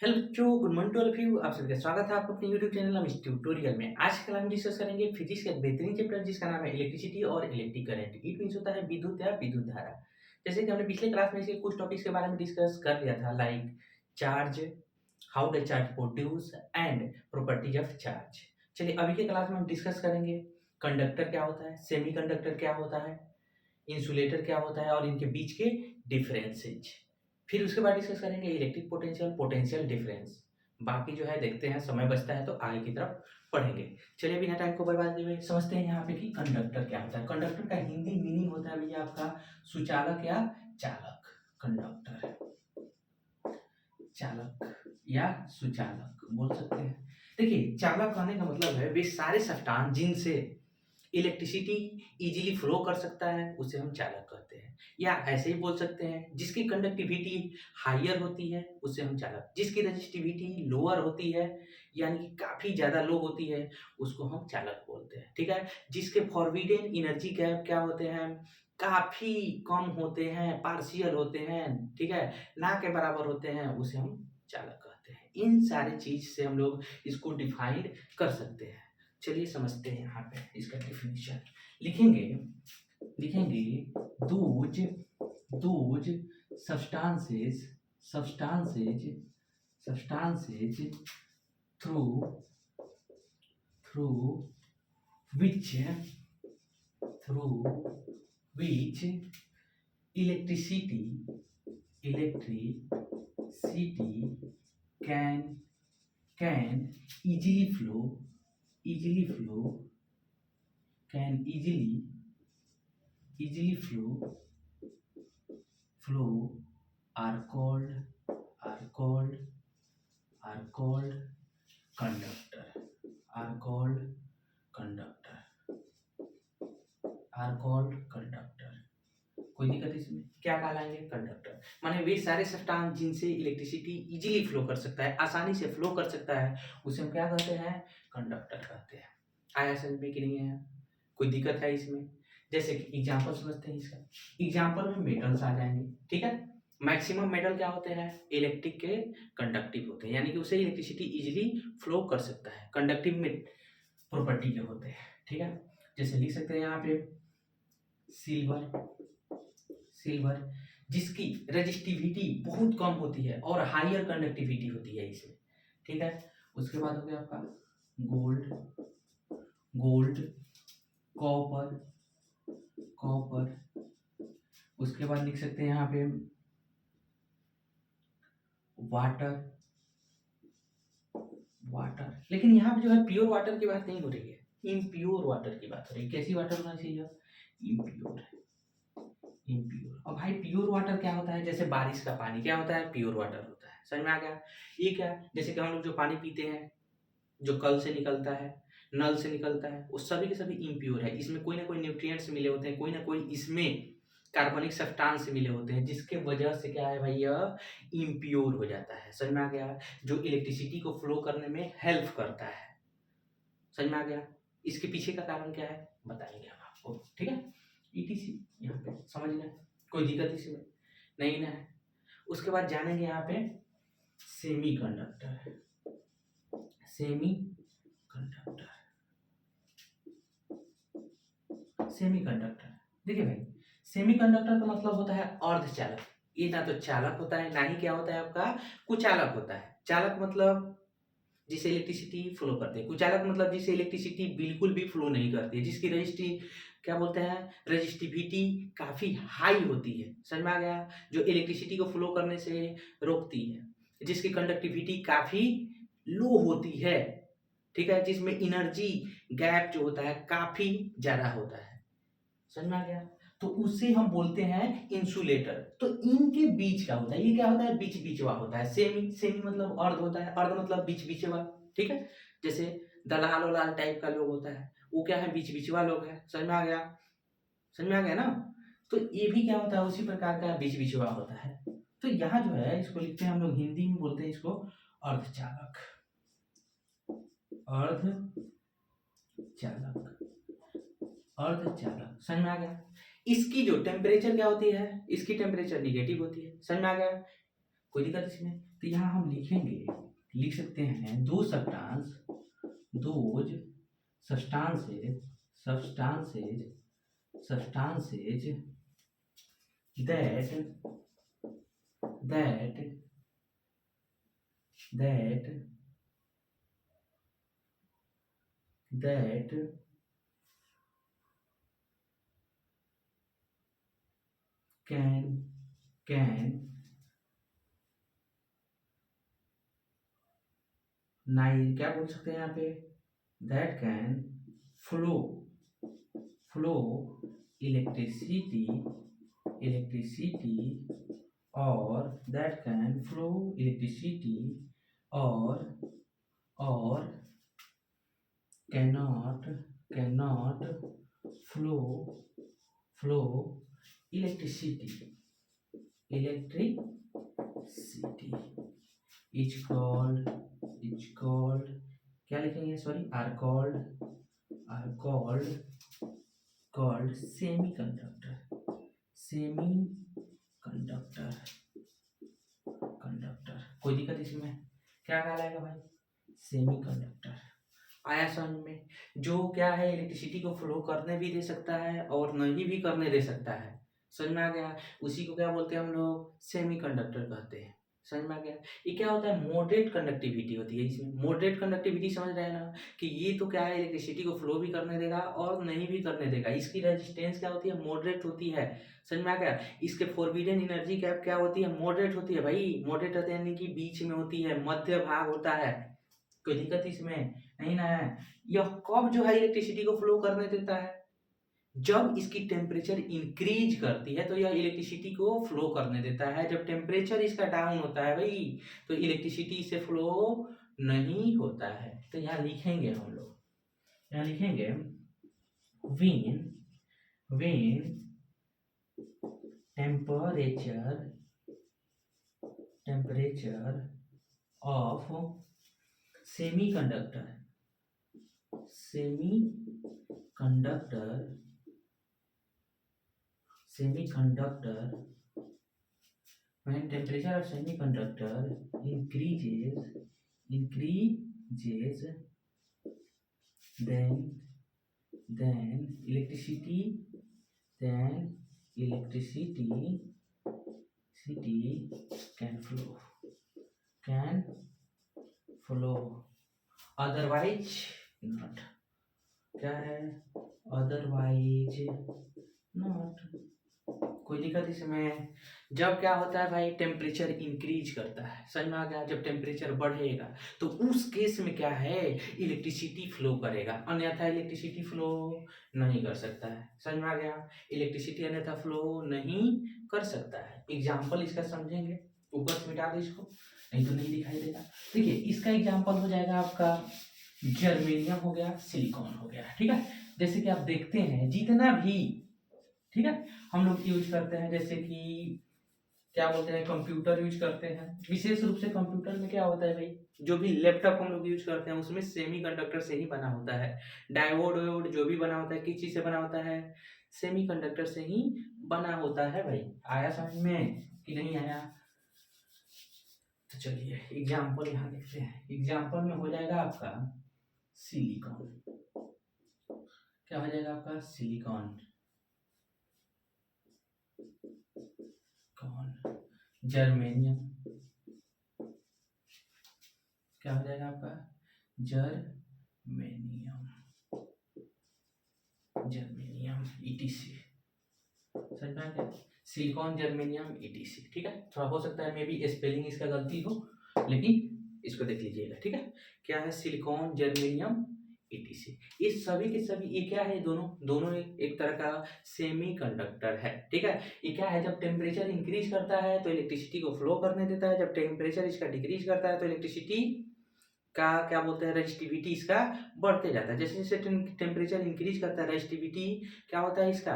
Hello बच्चों, good morning to all of you. आप सभी का स्वागत है आपको अपने यूट्यूब चैनल हम इस ट्यूटोरियल में। आज के क्लास में डिस्कस करेंगे फिजिक्स का एक बेहतरीन चैप्टर जिसका नाम है इलेक्ट्रिसिटी और इलेक्ट्रिक करंट। इट मींस होता है विद्युत या विद्युत धारा। जैसे कि हमने पिछले क्लास में इसके कुछ टॉपिक्स के बारे में डिस्कस कर लिया था, like charge, how the charge produce and properties of charge. चलिए अभी के क्लास में हम डिस्कस करेंगे कंडक्टर क्या होता है, सेमीकंडक्टर क्या होता है, इंसुलेटर क्या होता है और इनके बीच के डिफरेंसेज। फिर उसके बाद डिस्कस करेंगे इलेक्ट्रिक पोटेंशियल, पोटेंशियल डिफरेंस। बाकी जो है देखते हैं, समय बचता है तो आगे की तरफ पढ़ेंगे। चलिए बिना टाइम को बर्बाद किए हुए समझते हैं यहाँ पे कि कंडक्टर क्या होता है। कंडक्टर का हिंदी मीनिंग होता है भैया आपका सुचालक या चालक। कंडक्टर चालक या सुचालक बोल सकते हैं। देखिए चालक कहने का मतलब है वे सारे सब्सटेंस जिनसे इलेक्ट्रिसिटी इजीली फ्लो कर सकता है उसे हम चालक कहते हैं। या ऐसे ही बोल सकते हैं जिसकी कंडक्टिविटी हायर होती है उसे हम चालक, जिसकी रेजिस्टिविटी लोअर होती है यानी कि काफ़ी ज़्यादा लो होती है उसको हम चालक बोलते हैं। ठीक है, जिसके फॉरबिडेन एनर्जी गैप क्या होते हैं, काफ़ी कम होते हैं, पार्शियल होते हैं, ठीक है, ना के बराबर होते हैं, उसे हम चालक कहते हैं। इन सारी चीज़ से हम लोग इसको डिफाइन कर सकते हैं। चलिए समझते हैं यहाँ पे इसका डेफिनेशन। लिखेंगे लिखेंगे those those substances substances substances through through which through which electricity electricity can can easily flow easily flow can easily flow are called are called conductor are called conductor are called conductor। कोई दिक्कत इसमें? क्या कहलाएंगे? Conductor. माने वे सारे substance जिनसे electricity easily flow कर सकता है, आसानी से फ्लो कर सकता है, उसे हम क्या कहते हैं? कंडक्टर कहते हैं। आया समझ में कि नहीं आया? कोई दिक्कत है इसमें? जैसे कि एग्जांपल समझते हैं इसका। एग्जांपल में मेटल्स आ जाएंगे, ठीक है। मैक्सिमम मेटल क्या होते हैं? इलेक्ट्रिक के कंडक्टिव होते हैं, यानी कि उसे इलेक्ट्रिसिटी इजीली फ्लो कर सकता है, कंडक्टिव में प्रॉपर्टी के होते हैं, ठीक है। जैसे लिख सकते हैं यहाँ पे सिल्वर सिल्वर जिसकी रेजिस्टिविटी बहुत कम होती है और हायर कंडक्टिविटी होती है इसमें, ठीक है। उसके बाद हो गया आपका गोल्ड गोल्ड कॉपर कॉपर। उसके बाद लिख सकते हैं यहाँ पे वाटर वाटर। लेकिन यहाँ पे जो है प्योर वाटर की बात नहीं हो रही है, इम्प्योर वाटर की बात हो रही है। कैसी वाटर होना चाहिए? Impure impure. और भाई प्योर वाटर क्या होता है? जैसे बारिश का पानी क्या होता है? प्योर वाटर होता है। समझ में आ गया? ये क्या, जैसे कि हम लोग जो पानी पीते हैं, जो कल से निकलता है, नल से निकलता है, वो सभी के सभी इम्प्योर है। इसमें कोई ना कोई न्यूट्रिएंट्स मिले होते हैं, कोई ना कोई इसमें कार्बनिक सब्सटेंस मिले होते हैं, जिसके वजह से क्या है भाई, यह इम्प्योर हो जाता है। समझ में आ गया? जो इलेक्ट्रिसिटी को फ्लो करने में हेल्प करता है। समझ में आ गया? इसके पीछे का कारण क्या है बताएंगे हम आपको, ठीक है। ईटीसी यहाँ पे समझ लें, कोई दिक्कत इसमें नहीं ना है। उसके बाद जानेंगे यहाँ पे semi conductor. Semi conductor semi conductor देखिए भाई, सेमी कंडक्टर का मतलब होता है अर्धचालक। ये ना तो चालक होता है, ना ही क्या होता है आपका कुचालक होता है। चालक मतलब जिसे इलेक्ट्रिसिटी फ्लो करती है, कुचालक मतलब जिसे इलेक्ट्रिसिटी बिल्कुल भी फ्लो नहीं करती है, जिसकी रजिस्ट्री क्या बोलते हैं, रजिस्टिविटी काफ़ी हाई होती है। समझ में आ गया? जो इलेक्ट्रिसिटी को फ्लो करने से रोकती है, जिसकी कंडक्टिविटी काफ़ी लो होती है, ठीक है, जिसमें एनर्जी गैप जो होता है काफ़ी ज़्यादा होता है। समझ में आ गया? तो उसे हम बोलते हैं इंसुलेटर। तो इनके बीच क्या होता है? ये क्या होता है? बीच बीचवा होता है। सेमी सेमी मतलब अर्ध होता है, अर्ध मतलब बीच बीचवा, ठीक है। जैसे दलाल वलाल टाइप का लोग होता है, वो क्या है? बीच बीचवा लोग है। समझ में आ गया? समझ में आ गया ना? तो ये भी क्या होता है? उसी प्रकार का बीच बीचवा होता है। तो यहाँ जो है इसको लिखते हैं हम लोग, हिंदी में बोलते हैं इसको अर्धचालक। अर्धचालक अर्धचालक। समझ में आ गया? इसकी जो टेम्परेचर क्या होती है? इसकी टेम्परेचर निगेटिव होती है। समझ में आ गया? कोई दिक्कत इसमें? तो यहाँ हम लिख सकते हैं दो substance, those substances that can नहीं क्या बोल सकते हैं यहाँ पे, that can flow electricity or that can flow electricity or cannot flow electricity is called क्या लिखेंगे, सॉरी, are called semiconductor कोई दिक्कत इसमें? क्या कहलाएगा भाई? सेमीकंडक्टर। आया समझ में? जो क्या है, इलेक्ट्रिसिटी को फ्लो करने भी दे सकता है और नहीं भी करने दे सकता है। समझ में आ गया? उसी को क्या बोलते हैं हम लोग? सेमीकंडक्टर कहते हैं। समझ में आ गया? ये क्या होता है? मॉडरेट कंडक्टिविटी होती है इसमें। मॉडरेट कंडक्टिविटी समझ रहे हैं ना, कि ये तो क्या है, इलेक्ट्रिसिटी को फ्लो भी करने देगा और नहीं भी करने देगा। इसकी रेजिस्टेंस क्या होती है? मॉडरेट होती है। समझ में आ गया? इसके फोरबिडन एनर्जी क्या होती है? मॉडरेट होती है भाई। मॉडरेट होते हैं यानी कि बीच में होती है, मध्य भाग होता है। कोई दिक्कत इसमें नहीं ना है? यह कब जो है इलेक्ट्रिसिटी को फ्लो करने देता है? जब इसकी टेम्परेचर इंक्रीज करती है तो यह इलेक्ट्रिसिटी को फ्लो करने देता है। जब टेम्परेचर इसका डाउन होता है भाई, तो इलेक्ट्रिसिटी इसे फ्लो नहीं होता है। तो यहाँ लिखेंगे हम लोग, यहाँ लिखेंगे when temperature of semiconductor when temperature of semiconductor increases then electricity can flow otherwise not। क्या है? otherwise not। कोई दिक्कत इसमें? जब क्या होता है भाई, टेम्परेचर इंक्रीज करता है। समझ में आ गया? जब टेम्परेचर बढ़ेगा तो उस केस में क्या है, इलेक्ट्रिसिटी फ्लो करेगा, अन्यथा इलेक्ट्रिसिटी फ्लो नहीं कर सकता है। समझ में आ गया? इलेक्ट्रिसिटी अन्यथा फ्लो नहीं कर सकता है। एग्जाम्पल इसका समझेंगे, ऊपर से मिटा दो इसको, नहीं तो नहीं दिखाई देगा। देखिए, इसका एग्जाम्पल हो जाएगा आपका जर्मेनियम हो गया, सिलिकॉन हो गया। ठीक है, जैसे कि आप देखते हैं जितना भी, ठीक है, हम लोग यूज करते हैं, जैसे कि क्या बोलते हैं, कंप्यूटर यूज करते हैं। विशेष रूप से कंप्यूटर में क्या होता है भाई, जो भी लैपटॉप हम लोग यूज करते हैं उसमें सेमीकंडक्टर से ही बना होता है। डायोड वायोड जो भी बना होता है, किस चीज से बना होता है? सेमीकंडक्टर से ही बना होता है भाई। आया समझ में कि नहीं आया? तो चलिए एग्जाम्पल यहाँ देखते हैं। एग्जाम्पल में हो जाएगा आपका सिलिकॉन। क्या हो जाएगा आपका? सिलिकॉन। जर्मेनियम। क्या हो जाएगा आपका? Germanium etc. समझ में आ गया? Silicon, germanium, etc. ठीक है, थोड़ा हो सकता है मे बी स्पेलिंग इसका गलती हो, लेकिन इसको देख लीजिएगा। ठीक है, क्या है? Silicon, germanium, etc. ये सभी के सभी ये क्या है? दोनों एक तरह का सेमीकंडक्टर है। ठीक है, ये क्या है? जब टेम्परेचर इंक्रीज करता है तो इलेक्ट्रिसिटी को फ्लो करने देता है, जब टेम्परेचर इसका डिक्रीज करता है तो इलेक्ट्रिसिटी का क्या बोलते हैं, रेजिस्टिविटी इसका बढ़ते जाता है। जैसे जैसे टेम्परेचर इंक्रीज करता है, रेजिस्टिविटी क्या होता है इसका?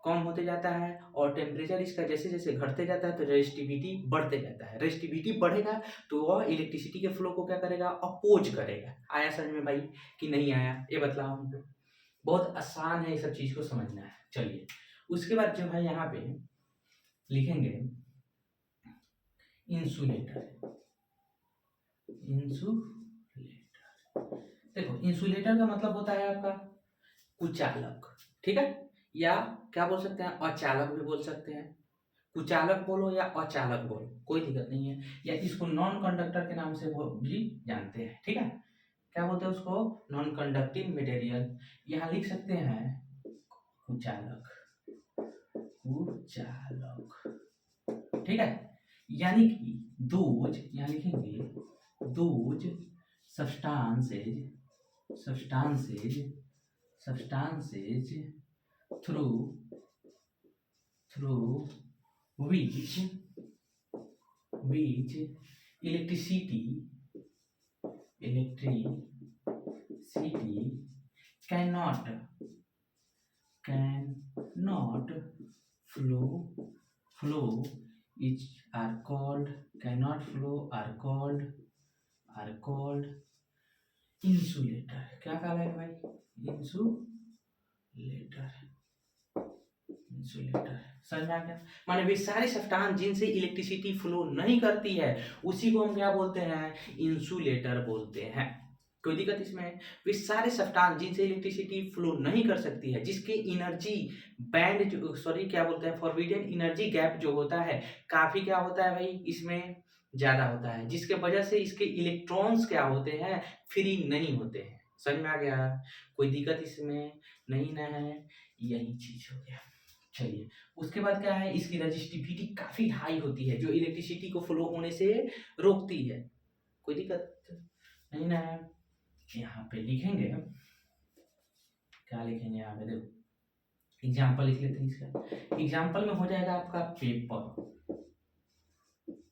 कम होते जाता है, और टेम्परेचर इसका जैसे जैसे घटते जाता है तो रेजिस्टिविटी बढ़ते जाता है। रेजिस्टिविटी बढ़ेगा तो वह इलेक्ट्रिसिटी के फ्लो को क्या करेगा? अपोज करेगा। आया समझ में भाई कि नहीं आया? ये बतलाओ हमको। बहुत आसान है, ये सब चीज को समझना है। चलिए, उसके बाद जो है यहाँ पे लिखेंगे इंसुलेटर। इंसुलेटर, देखो इंसुलेटर का मतलब होता है आपका कुचालक, ठीक है, या क्या बोल सकते हैं, अचालक भी बोल सकते हैं। कुचालक बोलो या अचालक बोलो, कोई दिक्कत नहीं है, या इसको नॉन कंडक्टर के नाम से वो भी जानते हैं, ठीक है। क्या बोलते हैं उसको, नॉन कंडक्टिव मटेरियल। यहाँ लिख सकते हैं कुचालक, कुचालक, ठीक है। यानी कि दोज, यहाँ लिखेंगे those substances, substances, substances through through which electricity cannot flow is are called cannot flow are called insulator। क्या कहलाएगा भाई, इंसुलेटर, इंसुलेटर। समझ में आ गया। माने वे सारे सब्सटेंस जिनसे इलेक्ट्रिसिटी फ्लो नहीं करती है उसी को हम क्या बोलते हैं, इंसुलेटर बोलते हैं। कोई दिक्कत इसमें, वे सारे सब्सटेंस जिनसे इलेक्ट्रिसिटी फ्लो नहीं कर सकती है, जिसके एनर्जी बैंड जो सॉरी क्या बोलते हैं, फॉरबिडन एनर्जी गैप जो होता है काफी क्या होता है भाई इसमें ज्यादा होता है, जिसके वजह से इसके इलेक्ट्रॉन्स क्या होते हैं, फ्री नहीं होते हैं। समझ में आ गया, कोई दिक्कत इसमें नहीं ना है, यही चीज हो गया। चलिए उसके बाद क्या है, इसकी रजिस्टिविटी काफी हाई होती है जो इलेक्ट्रिसिटी को फ्लो होने से रोकती है। कोई दिक्कत नहीं ना है। यहाँ पे लिखेंगे, क्या लिखेंगे यहाँ पे, देखो एग्जाम्पल लिख लेते हैं इसका। एग्जाम्पल में हो जाएगा आपका paper,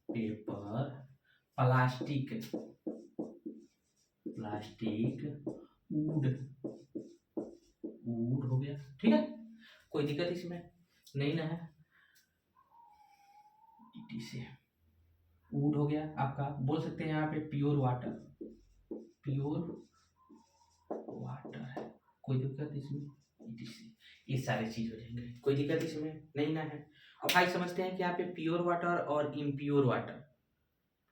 paper, plastic, plastic, would, would हो गया, ठीक है। कोई दिक्कत इसमें नहीं ना है। से वुड हो गया आपका, बोल सकते हैं यहाँ पे प्योर वाटर, प्योर वाटर है, कोई दिक्कत इसमें, ये सारे चीज हो जाएंगे, कोई दिक्कत इसमें नहीं ना है। अब भाई समझते हैं कि यहाँ पे प्योर वाटर और इम्प्योर वाटर,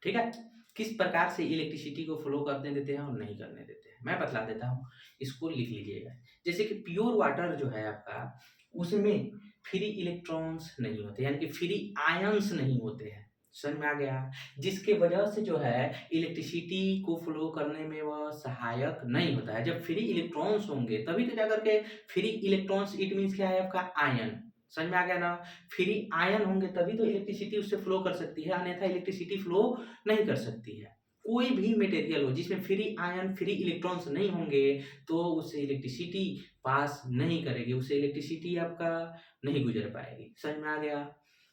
ठीक है, किस प्रकार से इलेक्ट्रिसिटी को फ्लो करने देते हैं और नहीं करने देते हैं, मैं बतला देता हूँ, इसको लिख लीजिएगा। जैसे कि प्योर वाटर जो है आपका, उसमें फ्री इलेक्ट्रॉन्स नहीं होते, यानी कि फ्री आयंस नहीं होते हैं। समझ में आ गया, जिसके वजह से जो है इलेक्ट्रिसिटी को फ्लो करने में वह सहायक नहीं होता है। जब फ्री इलेक्ट्रॉन्स होंगे तभी तो जाकर के फ्री इलेक्ट्रॉन्स, इट मीन्स क्या है आपका आयन। समझ में आ गया ना, फ्री आयन होंगे तभी तो इलेक्ट्रिसिटी उससे फ्लो कर सकती है, अन्यथा इलेक्ट्रिसिटी फ्लो नहीं कर सकती है। कोई भी मटेरियल हो जिसमें फ्री आयन, फ्री इलेक्ट्रॉन्स नहीं होंगे तो उससे इलेक्ट्रिसिटी पास नहीं करेगी, उससे इलेक्ट्रिसिटी आपका नहीं गुजर पाएगी। समझ में आ गया।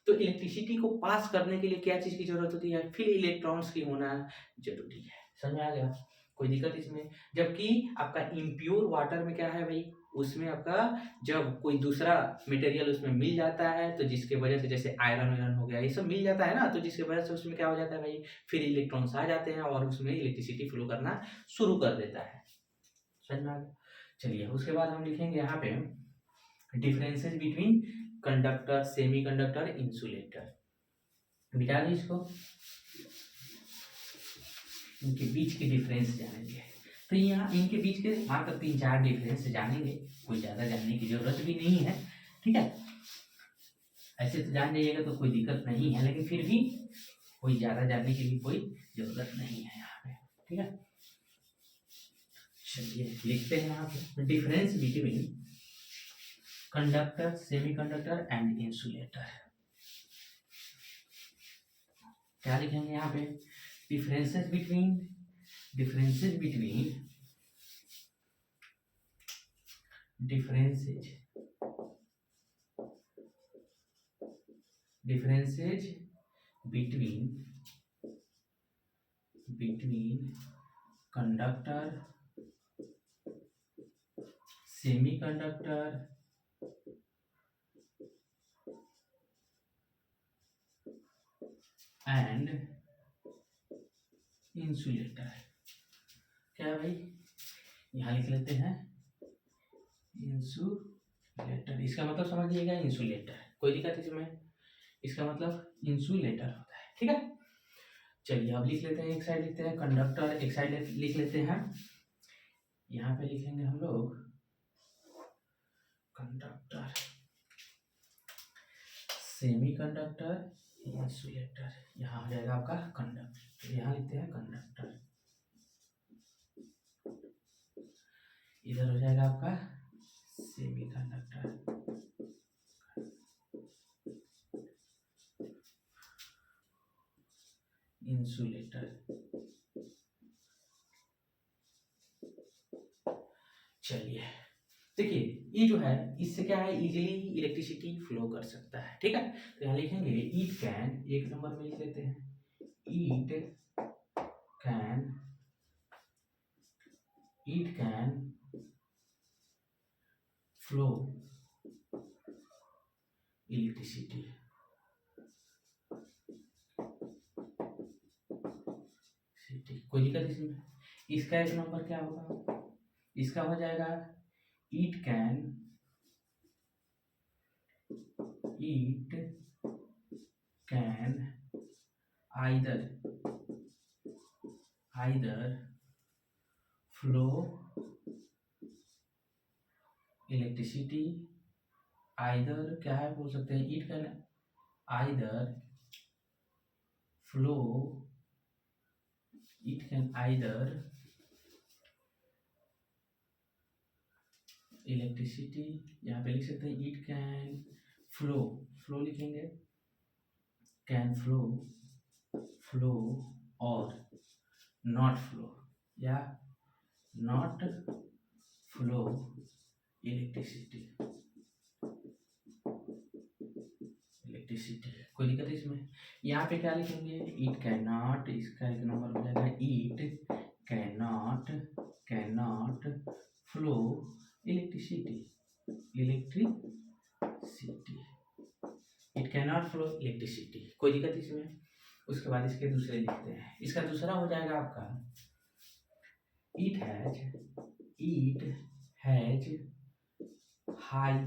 तो इलेक्ट्रिसिटी को पास करने के लिए क्या चीज की जरूरत होती है, फ्री इलेक्ट्रॉन्स की होना जरूरी है। समझ में आ गया, कोई दिक्कत इसमें। जबकि आपका इम्प्योर वाटर में क्या है भाई, उसमें आपका जब कोई दूसरा मटेरियल उसमें मिल जाता है तो जिसके वजह से, जैसे आयरन वायरन हो गया, ये सब मिल जाता है ना, तो जिसके वजह से उसमें क्या हो जाता है भाई, फ्री इलेक्ट्रॉन्स आ जाते हैं और उसमें इलेक्ट्रिसिटी फ्लो करना शुरू कर देता है। समझ में आ गया। चलिए उसके बाद हम लिखेंगे यहाँ पे differences between conductor, semi conductor, insulator. मिटा दी इसको, इनके बीच के डिफरेंस जानेंगे। तो यहाँ इनके बीच के मात्र 3-4 डिफरेंस जानेंगे, कोई ज़्यादा जानने की जरूरत भी नहीं है, ठीक है। ऐसे तो जान जाइएगा तो कोई दिक्कत नहीं है, लेकिन फिर भी कोई ज़्यादा जानने की भी कोई जरूरत नहीं है यहाँ पे, ठीक है। चलिए लिखते हैं यहाँ पे difference between conductor, semi conductor and insulator. क्या लिखेंगे यहाँ पे, differences between differences between conductor, semi conductor and insulator. क्या है भाई, यहाँ लिख लेते हैं इंसुलेटर, इसका मतलब समझिएगा इंसुलेटर, कोई दिक्कत इसमें, इसका मतलब इंसुलेटर होता है, ठीक है। चलिए अब लिख लेते हैं, एक साइड लिखते हैं कंडक्टर, एक साइड लिख लेते हैं, यहाँ पे लिखेंगे हम लोग कंडक्टर, सेमी कंडक्टर, इंसुलेटर, यहाँ हो जाएगा आपका कंडक्टर, यहाँ लिखते हैं कंडक्टर, इधर हो जाएगा आपका सेमी कंडक्टर, इंसुलेटर। चलिए देखिए ये जो है इससे क्या है, इजीली इलेक्ट्रिसिटी फ्लो कर सकता है, ठीक है। तो यहाँ लिखेंगे ईट कैन, एक नंबर में लिख लेते हैं, it can, it can flow electricity, कोई दिक्कत इसमें। इसका एक नंबर क्या होगा, इसका हो जाएगा it can, it can either flow electricity, either क्या है बोल सकते हैं, it can either flow, it can either electricity, यहाँ पे लिख सकते हैं इट कैन फ्लो, फ्लो लिखेंगे कैन फ्लो और नॉट फ्लो, या नॉट फ्लो इलेक्ट्रिसिटी, कोई दिक्कत इसमें। यहाँ पे क्या लिखेंगे, इट कैन नॉट, इसका एक नंबर हो जाएगा it can not flow electricity, it can not flow electricity, कोई दिक्कत इसमें। उसके बाद इसके दूसरे लिखते हैं, इसका दूसरा हो जाएगा आपका इट हैज हायर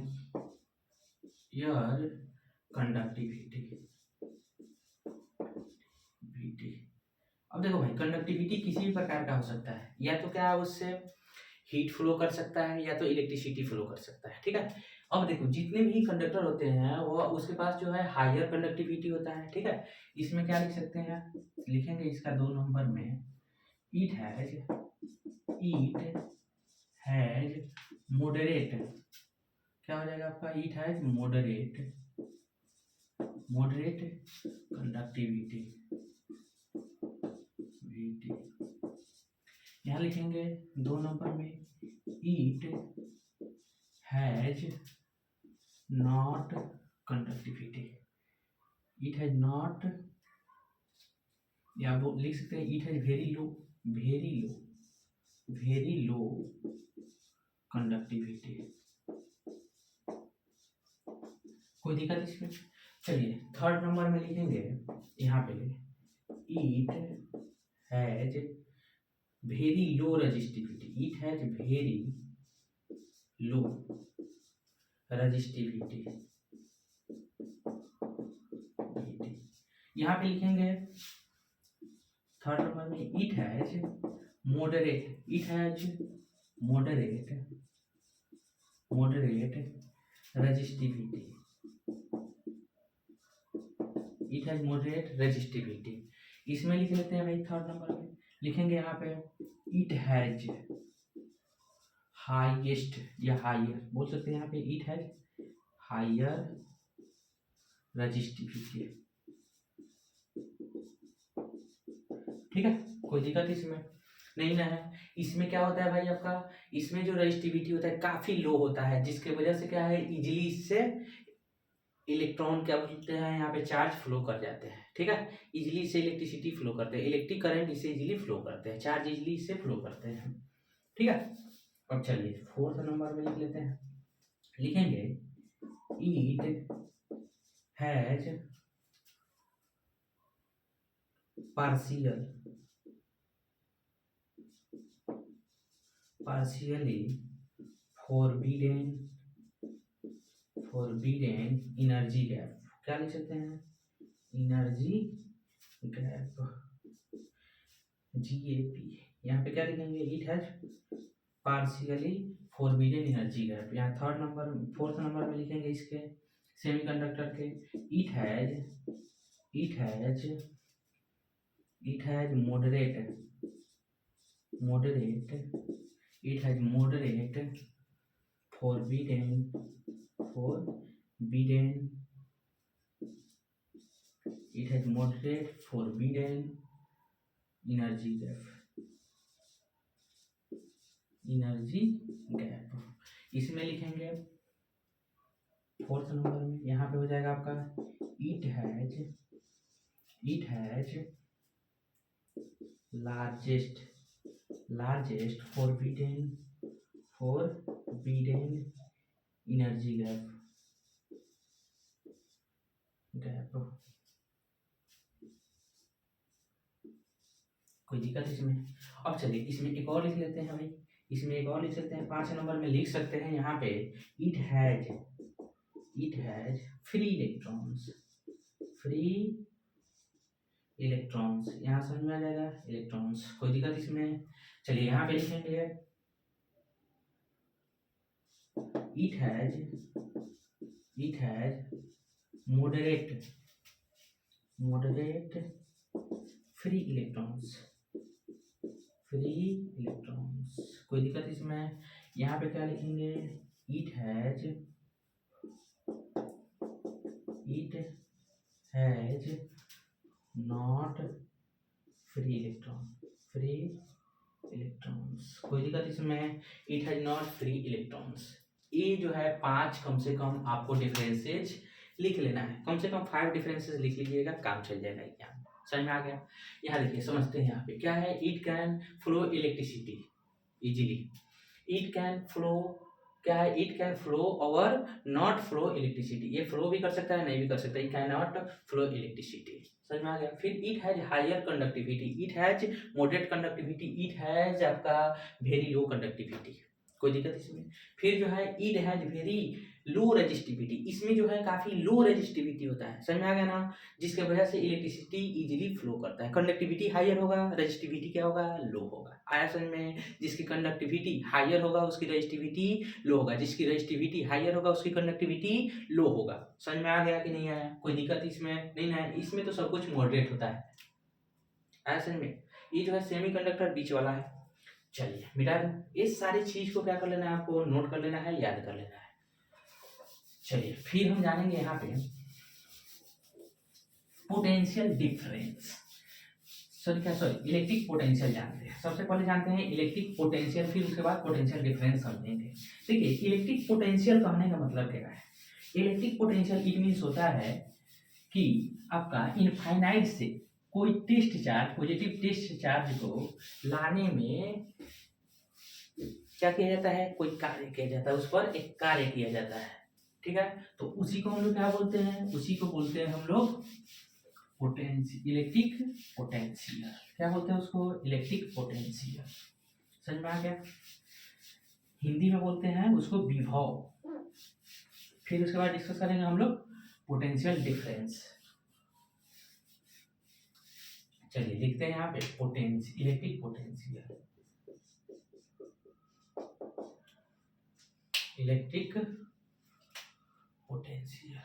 कंडक्टिविटी, अब देखो भाई कंडक्टिविटी किसी भी प्रकार का हो सकता है, या तो क्या है उससे हीट फ्लो कर सकता है या तो इलेक्ट्रिसिटी फ्लो कर सकता है, ठीक है। अब देखो जितने भी कंडक्टर होते हैं वो उसके पास जो है हायर कंडक्टिविटी होता है, ठीक है। इसमें क्या लिख सकते हैं, लिखेंगे इसका 2 नंबर में इट हैज मॉडरेट, क्या हो जाएगा आपका, इट हैज मॉडरेट कंडक्टिविटी, यहाँ लिखेंगे 2 नंबर में it has not conductivity, it has not, या वो लिख सकते हैं it has very low conductivity, कोई दिक्कत इसमें। चलिए 3rd नंबर में लिखेंगे यहाँ पे it has very low resistivity, it has very low resistivity, यहाँ पे लिखेंगे 3rd नंबर में it has moderate resistivity, it has moderate resistivity. इसमें लिख लेते हैं भाई 3rd नंबर में लिखेंगे यहाँ पे इट हैज हाईएस्ट या हायर बोल सकते हैं, यहाँ पे इट हैज हायर रेजिस्टिविटी, ठीक है, कोई दिक्कत इसमें नहीं ना है। इसमें क्या होता है भाई आपका, इसमें जो रेजिस्टिविटी होता है काफी लो होता है, जिसके वजह से क्या है इजीली इससे इलेक्ट्रॉन क्या बोलते हैं यहाँ पे चार्ज फ्लो कर जाते हैं, ठीक है। इजीली इससे इलेक्ट्रिसिटी फ्लो करते हैं, इलेक्ट्रिक करंट इससे इजीली फ्लो करते हैं, चार्ज इजीली इससे फ्लो करते हैं, ठीक है। अब चलिए 4th नंबर में लिख लेते हैं, लिखेंगे it has partially forbidden energy gap, क्या लिख सकते हैं एनर्जी गैप, GAP, यहाँ पे क्या लिखेंगे, it has partially forbidden energy gap. यहाँ फोर्थ नंबर में लिखेंगे इसके सेमीकंडक्टर के, it has moderate forbidden energy gap। इसमें लिखेंगे फोर्थ नंबर में, यहाँ पे हो जाएगा आपका it has largest forbidden energy gap। कोई दिक्कत इसमें? अब चलिए इसमें एक और लिख लेते हैं भाई, इसमें एक और लिख सकते हैं, 5 नंबर में लिख सकते हैं यहाँ पे इट हैज फ्री इलेक्ट्रॉन्स, यहाँ समझ में आ जाएगा, इलेक्ट्रॉन्स। कोई दिक्कत इसमें? चलिए यहाँ पे लिखेंगे it has moderate free electrons. कोई दिक्कत इसमें? यहाँ पे क्या लिखेंगे, it has not free electrons. कोई दिक्कत इसमें? It has not free electrons. ये जो है 5 कम से कम आपको डिफरेंसेज लिख लेना है, कम से कम 5 डिफरेंसेज लिख लीजिएगा, काम चल जाएगा एग्जाम। समझ में आ गया? यहाँ देखिए, समझते हैं यहाँ पे क्या है, it can flow electricity easily. It can flow क्या है, इट कैन फ्लो और नॉट फ्लो इलेक्ट्रिसिटी। ये फ्लो भी कर सकता है, नहीं भी कर सकता, it can not flow electricity. समझ में आ गया? फिर it has higher conductivity, it has moderate conductivity, it has आपका वेरी लो कंडक्टिविटी। कोई दिक्कत इसमें? फिर जो है it has very low resistivity, इसमें जो है काफी लो रेजिस्टिविटी होता है। समझ में आ गया ना? जिसके वजह से इलेक्ट्रिसिटी इजीली फ्लो करता है। कंडक्टिविटी हायर होगा, रेजिस्टिविटी क्या होगा, लो होगा। आया समझ में? जिसकी कंडक्टिविटी हायर होगा उसकी रेजिस्टिविटी लो होगा, जिसकी रेजिस्टिविटी हायर होगा उसकी कंडक्टिविटी लो होगा। समझ में आ गया कि नहीं आया? कोई दिक्कत इसमें नहीं है? इसमें तो सब कुछ मॉडरेट होता है। आया समझ में? ये जो है सेमीकंडक्टर बीच वाला है। चलिए मिटा दो, इस सारी चीज को क्या कर लेना है, आपको नोट कर लेना है, याद कर लेना है। चलिए फिर हम जानेंगे यहाँ पे पोटेंशियल डिफरेंस, इलेक्ट्रिक पोटेंशियल जानते हैं। सबसे पहले जानते हैं इलेक्ट्रिक पोटेंशियल, फिर उसके बाद पोटेंशियल डिफरेंस समझेंगे। देखिए इलेक्ट्रिक पोटेंशियल कहने का मतलब क्या है, इलेक्ट्रिक पोटेंशियल इट मीन्स होता है कि आपका इनफाइनाइट से कोई test charge, positive test charge को लाने में क्या किया जाता है, कोई कार्य किया जाता है, उस पर एक कार्य किया जाता है। ठीक है, तो उसी को हम लोग क्या बोलते हैं, उसी को बोलते हैं हम लोग इलेक्ट्रिक पोटेंशियल। क्या बोलते हैं उसको, इलेक्ट्रिक पोटेंशियल। समझ में आ गया? हिंदी में बोलते हैं उसको विभव। फिर उसके बाद डिस्कस करेंगे हम लोग पोटेंशियल डिफरेंस। चलिए लिखते हैं यहाँ पे इलेक्ट्रिक पोटेंशियल, इलेक्ट्रिक पोटेंशियल।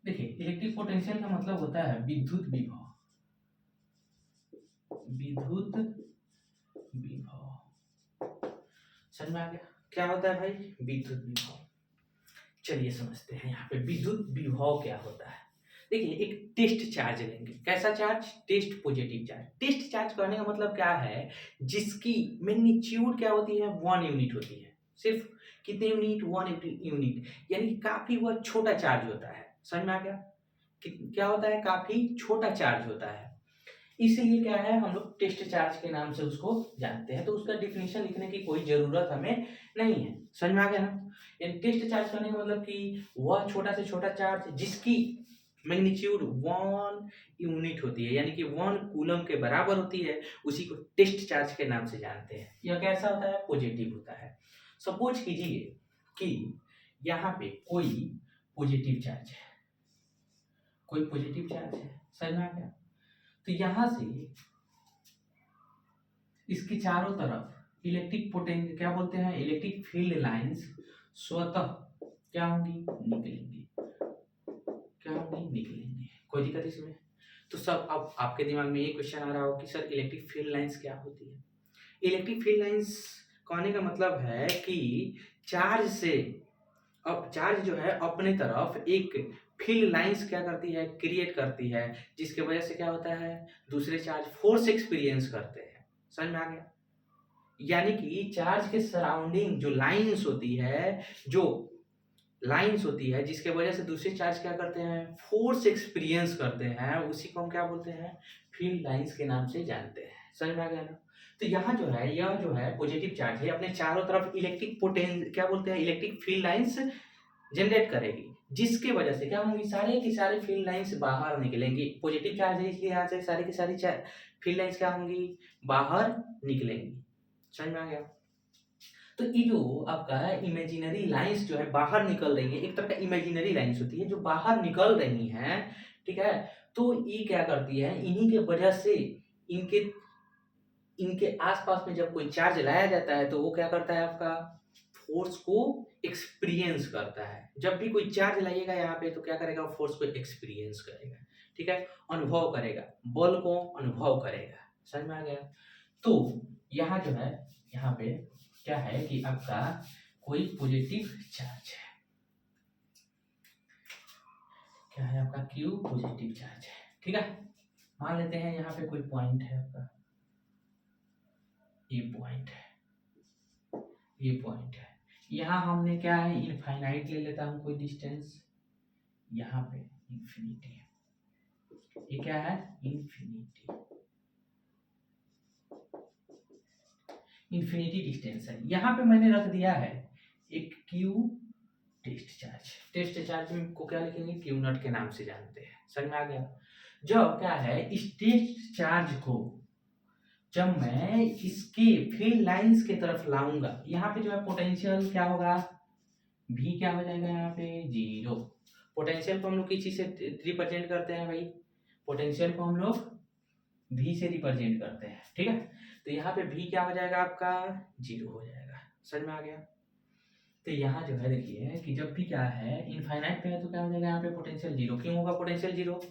देखिए इलेक्ट्रिक पोटेंशियल का मतलब होता है विद्युत विभव। समझ में आ गया? क्या होता है भाई, विद्युत विभव। चलिए समझते हैं यहाँ पे विद्युत विभव क्या होता है। देखिए एक टेस्ट चार्ज लेंगे, कैसा charge, test positive charge. Test charge करने का मतलब क्या है, जिसकी मैग्नीट्यूड क्या होती है, 1 यूनिट होती है। सिर्फ कितने यूनिट, 1 यूनिट, यानी कि काफी वह छोटा चार्ज होता है। समझ में आ गया? क्या होता है, काफी छोटा चार्ज होता है, इसलिए क्या है हम लोग टेस्ट चार्ज के नाम से उसको जानते हैं। तो उसका डिफिनेशन लिखने की कोई जरूरत हमें नहीं है। समझ में आ गया ना? टेस्ट चार्ज करने का मतलब कि वह छोटा से छोटा चार्ज जिसकी मैग्नीट्यूड 1 यूनिट होती है, यानी कि 1 कूलम के बराबर होती है, उसी को टेस्ट चार्ज के नाम से जानते हैं। यह कैसा होता है, पॉजिटिव होता है। सपोज कीजिए कि यहाँ पे कोई पॉजिटिव चार्ज है कोई पॉजिटिव चार्ज है, समझ में आ गया। तो यहाँ से इसके चारों तरफ इलेक्ट्रिक पोटेंशियल क्या बोलते हैं, इलेक्ट्रिक फील्ड लाइंस स्वतः क्या होंगी, निकलेंगी, क्या होंगी, निकलेंगे। कोई दिक्कत इसमें? तो सब अब आपके दिमाग में ये क्वेश्चन आ रहा हो कि सर इलेक्ट्रिक फील्ड लाइंस क्या होती है। इलेक्ट्रिक फील्ड लाइंस कहने का मतलब है कि चार्ज से अब चार्ज जो है अपने तरफ एक फील्ड लाइंस क्या करती है, क्रिएट करती है, जिसके वजह से क्या होता है, दूसरे चार्ज फोर्स एक्सपीरियंस करते हैं। समझ में आ गया? यानी कि चार्ज के सराउंडिंग जो लाइंस होती है, जिसके वजह से दूसरे चार्ज क्या करते हैं, फोर्स एक्सपीरियंस करते हैं, उसी को हम क्या बोलते हैं, फील्ड लाइंस के नाम से जानते हैं। समझ में आ गया ना? तो यहाँ जो है, यह जो है पॉजिटिव चार्ज है, अपने चारों तरफ इलेक्ट्रिक पोटेंशियल क्या बोलते हैं, इलेक्ट्रिक फील्ड लाइंस जनरेट करेगी, जिसके वजह से क्या होंगी, सारे की सारी फील्ड लाइंस बाहर निकलेंगी। पॉजिटिव चार्ज है इसलिए यहाँ से सारी की सारी फील्ड लाइंस क्या होंगी, बाहर निकलेंगी। समझ में आ गया? तो ये जो आपका इमेजिनरी लाइंस जो है बाहर निकल रही है, एक तरह का इमेजिनरी लाइंस होती है जो बाहर निकल रही हैं, ठीक है। तो ये क्या करती है, इन्हीं के वजह से इनके इनके आसपास में जब कोई चार्ज लाया जाता है तो वो क्या करता है, आपका फोर्स को एक्सपीरियंस करता है। जब भी कोई चार्ज लाइएगा यहाँ पे तो क्या करेगा, फोर्स को एक्सपीरियंस करेगा, ठीक है, अनुभव करेगा, बल को अनुभव करेगा। समझ में आ गया? तो यहाँ जो है, यहाँ पे क्या है कि आपका कोई पॉजिटिव चार्ज है, क्या है आपका, क्यू पॉजिटिव चार्ज है, ठीक है। मान लेते हैं यहाँ पे कोई पॉइंट है आपका, ये पॉइंट है, ये पॉइंट है, यहाँ हमने क्या है, इनफाइनाइट ले लेता हूँ कोई डिस्टेंस, यहाँ पे इन्फिनिटी है, ये क्या है, इन्फिनिटी, इन्फिनिटी डिस्टेंस है। यहाँ पे मैंने रख दिया है एक Q test charge. Test charge में को क्या लिखेंगे, क्यू नॉट के नाम से जानते हैं। समझ में आ गया? जब क्या है, इस टेस्ट चार्ज को जब मैं इसके फील्ड लाइंस की तरफ लाऊंगा, यहाँ पे जो है पोटेंशियल क्या होगा, भी क्या हो जाएगा, यहाँ पे जीरो। पोटेंशियल को हम लोग किस चीज से रिप्रेजेंट करते हैं भाई, पोटेंशियल को हम लोग भी से रिप्रेजेंट करते हैं, ठीक है। तो यहाँ पे भी क्या हो जाएगा, आपका जीरो हो जाएगा। समझ में आ गया? तो यहाँ जो है देखिए कि जब भी क्या है, इनफाइनाइट पे है तो क्या हो जाएगा, यहाँ पे पोटेंशियल जीरो। क्यों होगा पोटेंशियल जीरो?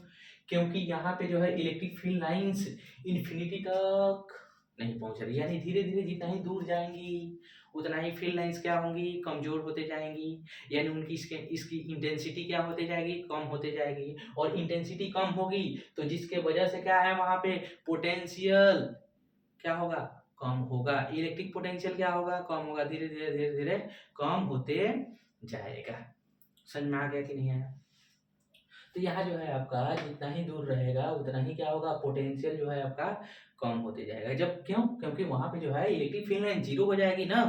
क्योंकि यहाँ पे जो है इलेक्ट्रिक फील्ड लाइंस इन्फिनिटी तक नहीं पहुंच रही, यानी धीरे धीरे जितना ही दूर जाएंगी उतना ही फील्ड लाइंस क्या होंगी, कमजोर होते जाएंगी, यानी उनकी इसकी इंटेंसिटी क्या होते जाएगी, कम होते जाएगी। और इंटेंसिटी कम होगी तो जिसके वजह से क्या है, वहां पे पोटेंशियल क्या होगा, कम होगा। इलेक्ट्रिक पोटेंशियल क्या होगा, कम होगा, धीरे धीरे धीरे धीरे कम होते जाएगा। समझ में आ गया कि नहीं आया? तो यहाँ जो है आपका जितना ही दूर रहेगा उतना ही क्या होगा, पोटेंशियल जो है आपका कम होते जाएगा। जब क्यों, क्योंकि वहां पे जो है इलेक्ट्रिक फील्ड लाइन जीरो हो जाएगी ना।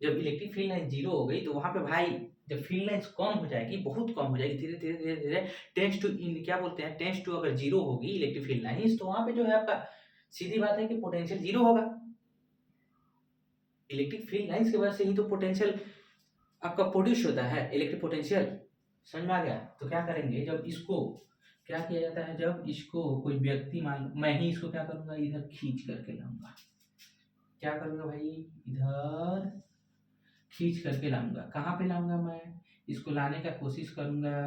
जब इलेक्ट्रिक फील्ड लाइन जीरो हो गई तो वहां पे भाई जब फील्ड लाइन्स कम हो जाएगी, बहुत कम हो जाएगी, धीरे धीरे धीरे धीरे टेंस टू इन क्या बोलते हैं, टेंस टू अगर जीरो होगी इलेक्ट्रिक फील्ड लाइन्स तो वहां पे जो है आपका सीधी बात है कि पोटेंशियल जीरो होगा। इलेक्ट्रिक फील्ड लाइंस की वजह से ही तो पोटेंशियल आपका प्रोड्यूस होता है, इलेक्ट्रिक पोटेंशियल। समझ में आ गया? तो क्या करेंगे, जब इसको क्या किया जाता है, जब इसको कोई व्यक्ति मान, मैं ही इसको क्या करूंगा, इधर खींच करके लाऊंगा। क्या करूंगा भाई, इधर खींच करके लाऊंगा। कहाँ पे लाऊंगा मैं, इसको लाने का कोशिश करूंगा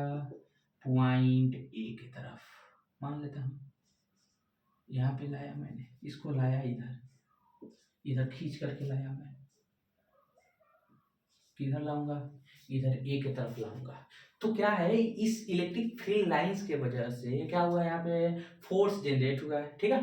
पॉइंट ए की तरफ, मान लेता हूँ यहाँ पे लाया मैंने, इसको लाया इधर खींच करके लाया मैं, किधर लाऊंगा, इधर ए की तरफ लाऊंगा। तो क्या है, इस इलेक्ट्रिक फील्ड लाइंस के वजह से क्या हुआ, यहाँ पे फोर्स जनरेट हुआ है, ठीक है।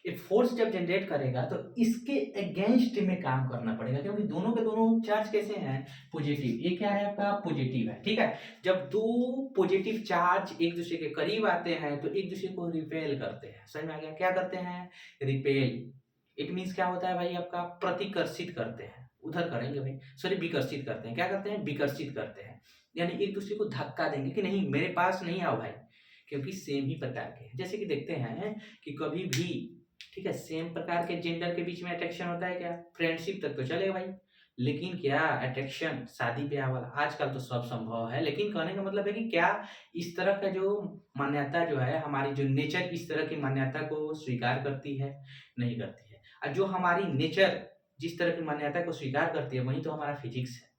ये फोर्स जब जनरेट करेगा तो इसके अगेंस्ट में काम करना पड़ेगा, क्योंकि दोनों के दोनों चार्ज कैसे हैं, पॉजिटिव। ये क्या है आपका, पॉजिटिव है, ठीक है। जब दो पॉजिटिव चार्ज एक दूसरे के करीब आते हैं तो एक दूसरे को रिपेल करते हैं। समझ में आ गया? क्या करते हैं, रिपेल। इट मीन्स क्या होता है भाई, आपका प्रतिकर्षित करते हैं, उधर करेंगे भाई, सॉरी विकर्षित करते हैं। क्या करते हैं, विकर्षित करते हैं, यानी एक दूसरे को धक्का देंगे कि नहीं मेरे पास नहीं आओ भाई, क्योंकि सेम ही प्रकार के हैं। जैसे कि देखते हैं कि कभी भी, ठीक है, सेम प्रकार के जेंडर के बीच में अट्रैक्शन होता है क्या, फ्रेंडशिप तक तो चलेगा भाई, लेकिन क्या अट्रैक्शन शादी ब्याह वाला आजकल तो सब संभव है, लेकिन कहने का मतलब है कि क्या इस तरह का जो मान्यता जो है, हमारी जो नेचर इस तरह की मान्यता को स्वीकार करती है? नहीं करती है। और जो हमारी नेचर जिस तरह की मान्यता को स्वीकार करती है, वही तो हमारा फिजिक्स है।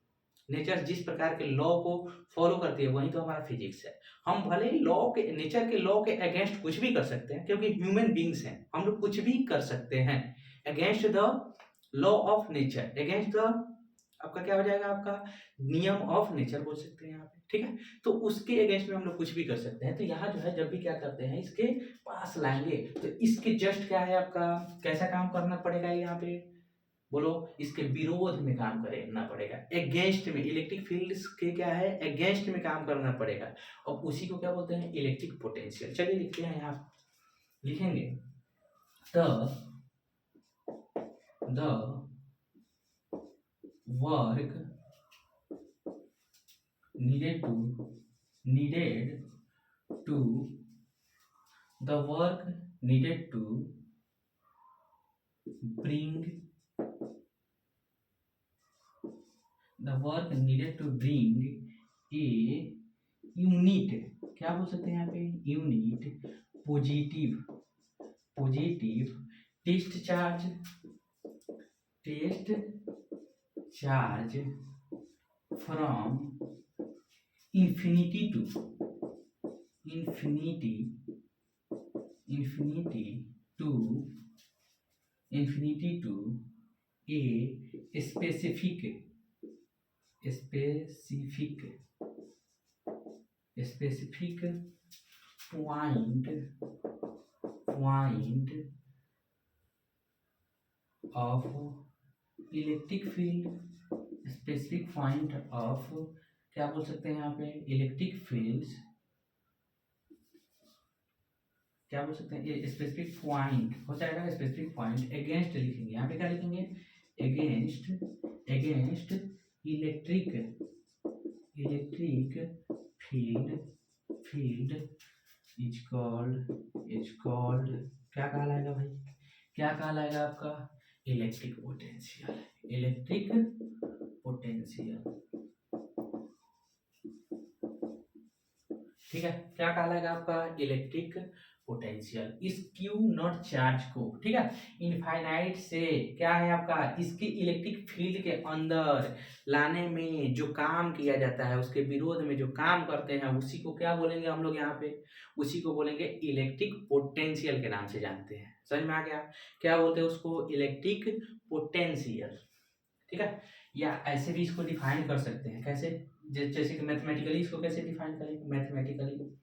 नेचर जिस प्रकार के लॉ को फॉलो करती है, वही तो हमारा फिजिक्स है। हम भले ही लॉ के नेचर के लॉ के अगेंस्ट कुछ भी कर सकते हैं, क्योंकि ह्यूमन बींग्स हैं, हम लोग कुछ भी कर सकते हैं against the law of nature, against the आपका क्या हो जाएगा, आपका नियम ऑफ नेचर बोल सकते हैं यहाँ पे, ठीक है। तो उसके अगेंस्ट में हम लोग कुछ भी कर सकते हैं। तो यहाँ जो है जब भी क्या करते हैं, इसके पास लाएंगे तो इसके जस्ट क्या है, आपका कैसा काम करना पड़ेगा यहाँ पे, बोलो, इसके विरोध में काम करना पड़ेगा, अगेंस्ट में, इलेक्ट्रिक फील्ड्स के क्या है, अगेंस्ट में काम करना पड़ेगा। और उसी को क्या बोलते हैं, इलेक्ट्रिक पोटेंशियल। चलिए लिखते हैं, यहाँ लिखेंगे the work needed to the work needed to bring a unit, क्या बोल सकते हैं यहाँ पे, unit positive test charge from infinity to a specific point of electric field, specific point of, क्या बोल सकते हैं यहाँ पे, इलेक्ट्रिक फील्ड्स, क्या बोल सकते हैं, ये स्पेसिफिक पॉइंट हो जाएगा, स्पेसिफिक पॉइंट अगेंस्ट लिखेंगे, यहाँ पे क्या लिखेंगे, against electric field is called क्या कहलाएगा भाई, क्या कहलाएगा आपका, इलेक्ट्रिक पोटेंशियल, ठीक है, क्या कहलाएगा आपका, इलेक्ट्रिक पोटेंशियल। इस क्यू नॉट चार्ज को, ठीक है, इनफाइनाइट से क्या है आपका, इसके इलेक्ट्रिक फील्ड के अंदर लाने में जो काम किया जाता है, उसके विरोध में जो काम करते हैं, उसी को क्या बोलेंगे हम लोग यहाँ पे, उसी को बोलेंगे इलेक्ट्रिक पोटेंशियल के नाम से जानते हैं। समझ में आ गया, क्या बोलते हैं उसको, इलेक्ट्रिक पोटेंशियल, ठीक है। या ऐसे भी इसको डिफाइन कर सकते हैं, कैसे, जैसे कि मैथमेटिकली इसको कैसे डिफाइन करेंगे, मैथमेटिकली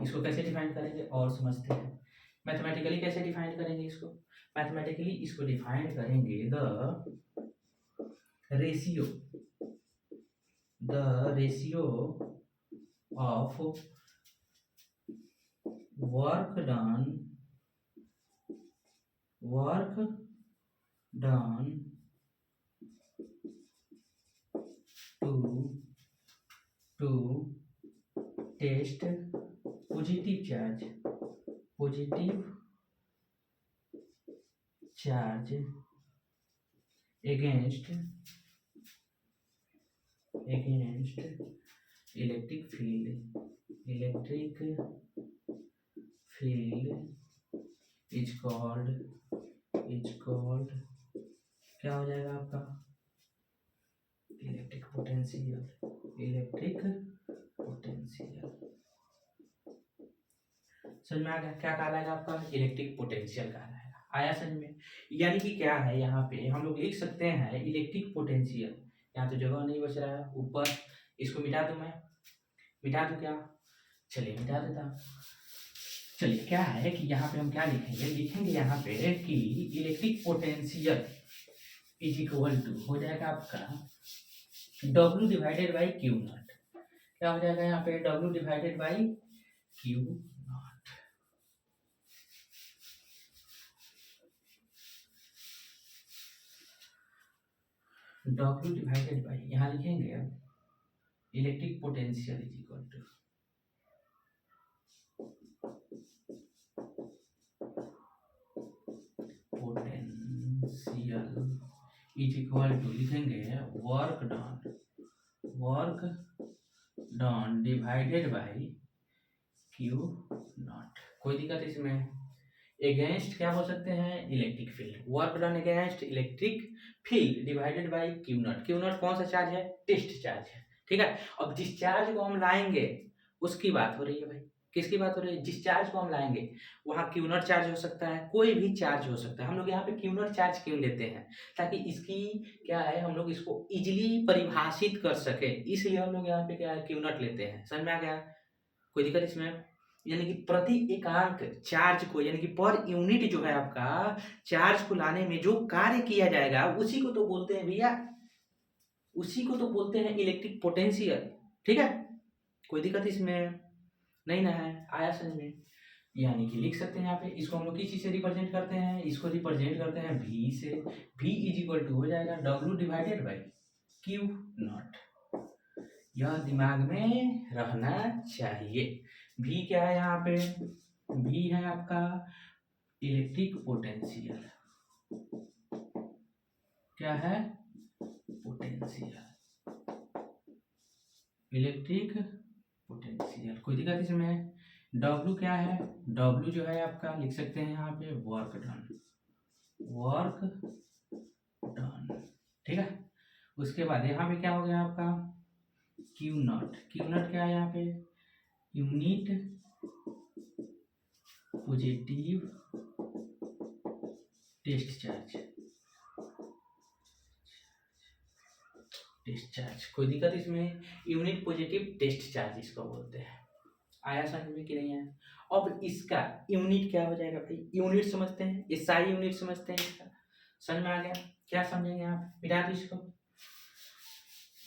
इसको कैसे डिफाइन करेंगे, और समझते हैं मैथमेटिकली कैसे डिफाइन करेंगे इसको। मैथमेटिकली इसको डिफाइन करेंगे the ratio of work done to test positive charge against electric field is called क्या हो जाएगा आपका, इलेक्ट्रिक पोटेंशियल। समझ में आ गया, क्या कहलाएगा आपका, इलेक्ट्रिक पोटेंशियल कहलाएगा। आया समझ में, यानी कि क्या है, यहाँ पे हम लोग लिख सकते हैं इलेक्ट्रिक पोटेंशियल, यहाँ तो जगह नहीं बच रहा है ऊपर, इसको मिटा दूं मैं, मिटा दूं क्या, चलिए मिटा देता हूँ। चलिए क्या है कि यहाँ पे हम क्या लिखेंगे यहाँ पे कि electric potential is equal to हो जाएगा आपका W divided by q naught, क्या हो जाएगा यहाँ पे, W divided by q naught, W divided by, यहाँ लिखेंगे electric potential is equal to potential is equal to लिखेंगे work done divided by q naught. कोई दिक्कत इसमें? अगेंस्ट क्या बोल सकते हैं? Electric field. Work done against electric field divided by q naught. Q naught कौन सा चार्ज है? टेस्ट चार्ज है, ठीक है। अब जिस चार्ज को हम लाएंगे उसकी बात हो रही है भाई। किसकी बात हो रही है? जिस चार्ज को हम लाएंगे वहां क्यू नॉट चार्ज हो सकता है, कोई भी चार्ज हो सकता है। हम लोग यहाँ पे क्यू नॉट चार्ज क्यों लेते हैं? ताकि इसकी क्या है, हम लोग इसको इजिली परिभाषित कर सके, इसलिए हम लोग यहाँ पे क्या है, क्यू नॉट लेते हैं। समझ में आ गया? कोई दिक्कत इसमें? यानी कि प्रति एकांक चार्ज को, यानी कि पर यूनिट जो है आपका चार्ज को लाने में जो कार्य किया जाएगा उसी को तो बोलते हैं भैया, उसी को तो बोलते हैं इलेक्ट्रिक पोटेंशियल, ठीक है। कोई दिक्कत इसमें नहीं ना है? आया समझ में? यानी कि लिख सकते हैं यहाँ पे, इसको हम लोग किस चीज से रिप्रेजेंट करते हैं? इसको रिप्रेजेंट करते हैं V से। V इज इक्वल टू हो जाएगा W divided by q not. यह दिमाग में रहना चाहिए। V क्या है यहाँ पे? V है आपका इलेक्ट्रिक पोटेंशियल। क्या है? Potential, electric potential. कोई दिक्कत इसमें? W क्या है? W जो है आपका लिख सकते हैं यहाँ पे वर्क डन, ठीक है। उसके बाद यहाँ पे क्या हो गया आपका? क्यू नॉट क्या है यहाँ पे? Unit positive test charge. कोई दिक्कत इसमें? यूनिट पॉजिटिव टेस्ट चार्ज इसको बोलते हैं। आया समझ में कि नहीं आया? अब इसका यूनिट क्या हो जाएगा भाई? यूनिट समझते हैं, ये सारी यूनिट समझते हैं इसका। समझ में आ गया? क्या समझेंगे आप? मिटा दो इसको।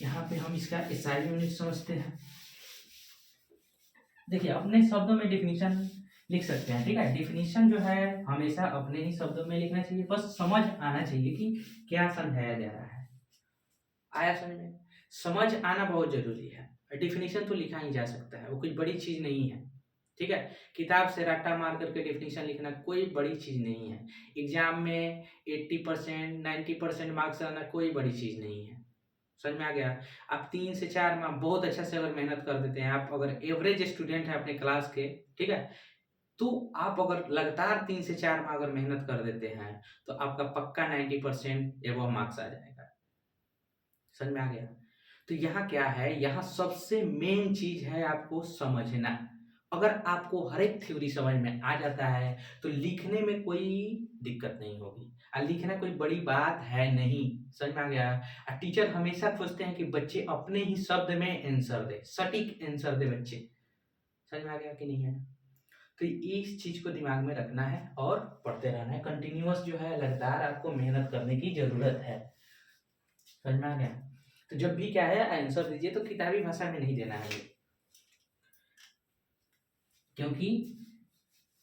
यहाँ पे हम इसका एसआई यूनिट समझते हैं। देखिए अपने शब्दों में डिफिनीशन लिख सकते हैं, ठीक है। डिफिनीशन जो है हमेशा अपने ही शब्दों में लिखना चाहिए, बस समझ आना चाहिए कि क्या समझाया जा रहा है। आया समझ में? समझ आना बहुत जरूरी है। डिफिनीशन तो लिखा ही जा सकता है, वो कोई बड़ी चीज नहीं है, ठीक है। किताब से रट्टा मार करके डिफिनीशन लिखना कोई बड़ी चीज नहीं है। एग्जाम में 80% 90% मार्क्स आना कोई बड़ी चीज नहीं है। समझ में आ गया? आप 3 से 4 माह बहुत अच्छा से अगर मेहनत कर देते हैं, आप अगर एवरेज स्टूडेंट हैं अपने क्लास के, ठीक है, तो आप अगर लगातार 3 से 4 माह अगर मेहनत कर देते हैं तो आपका पक्का 90% एबव मार्क्स आ जाएगा। समझ में आ गया? तो यहाँ क्या है, यहाँ सबसे मेन चीज है आपको समझना। अगर आपको हर एक थ्योरी समझ में आ जाता है तो लिखने में कोई दिक्कत नहीं होगी। और लिखना कोई बड़ी बात है नहीं। समझ में आ गया? और टीचर हमेशा खोजते हैं कि बच्चे अपने ही शब्द में आंसर दे, सटीक आंसर दे बच्चे। समझ में आ गया कि नहीं है? तो इस चीज को दिमाग में रखना है और पढ़ते रहना है। कंटिन्यूअस जो है लगातार आपको मेहनत करने की जरूरत है। समझ में आ गया? तो जब भी क्या है आंसर दीजिए तो किताबी भाषा में नहीं देना है, क्योंकि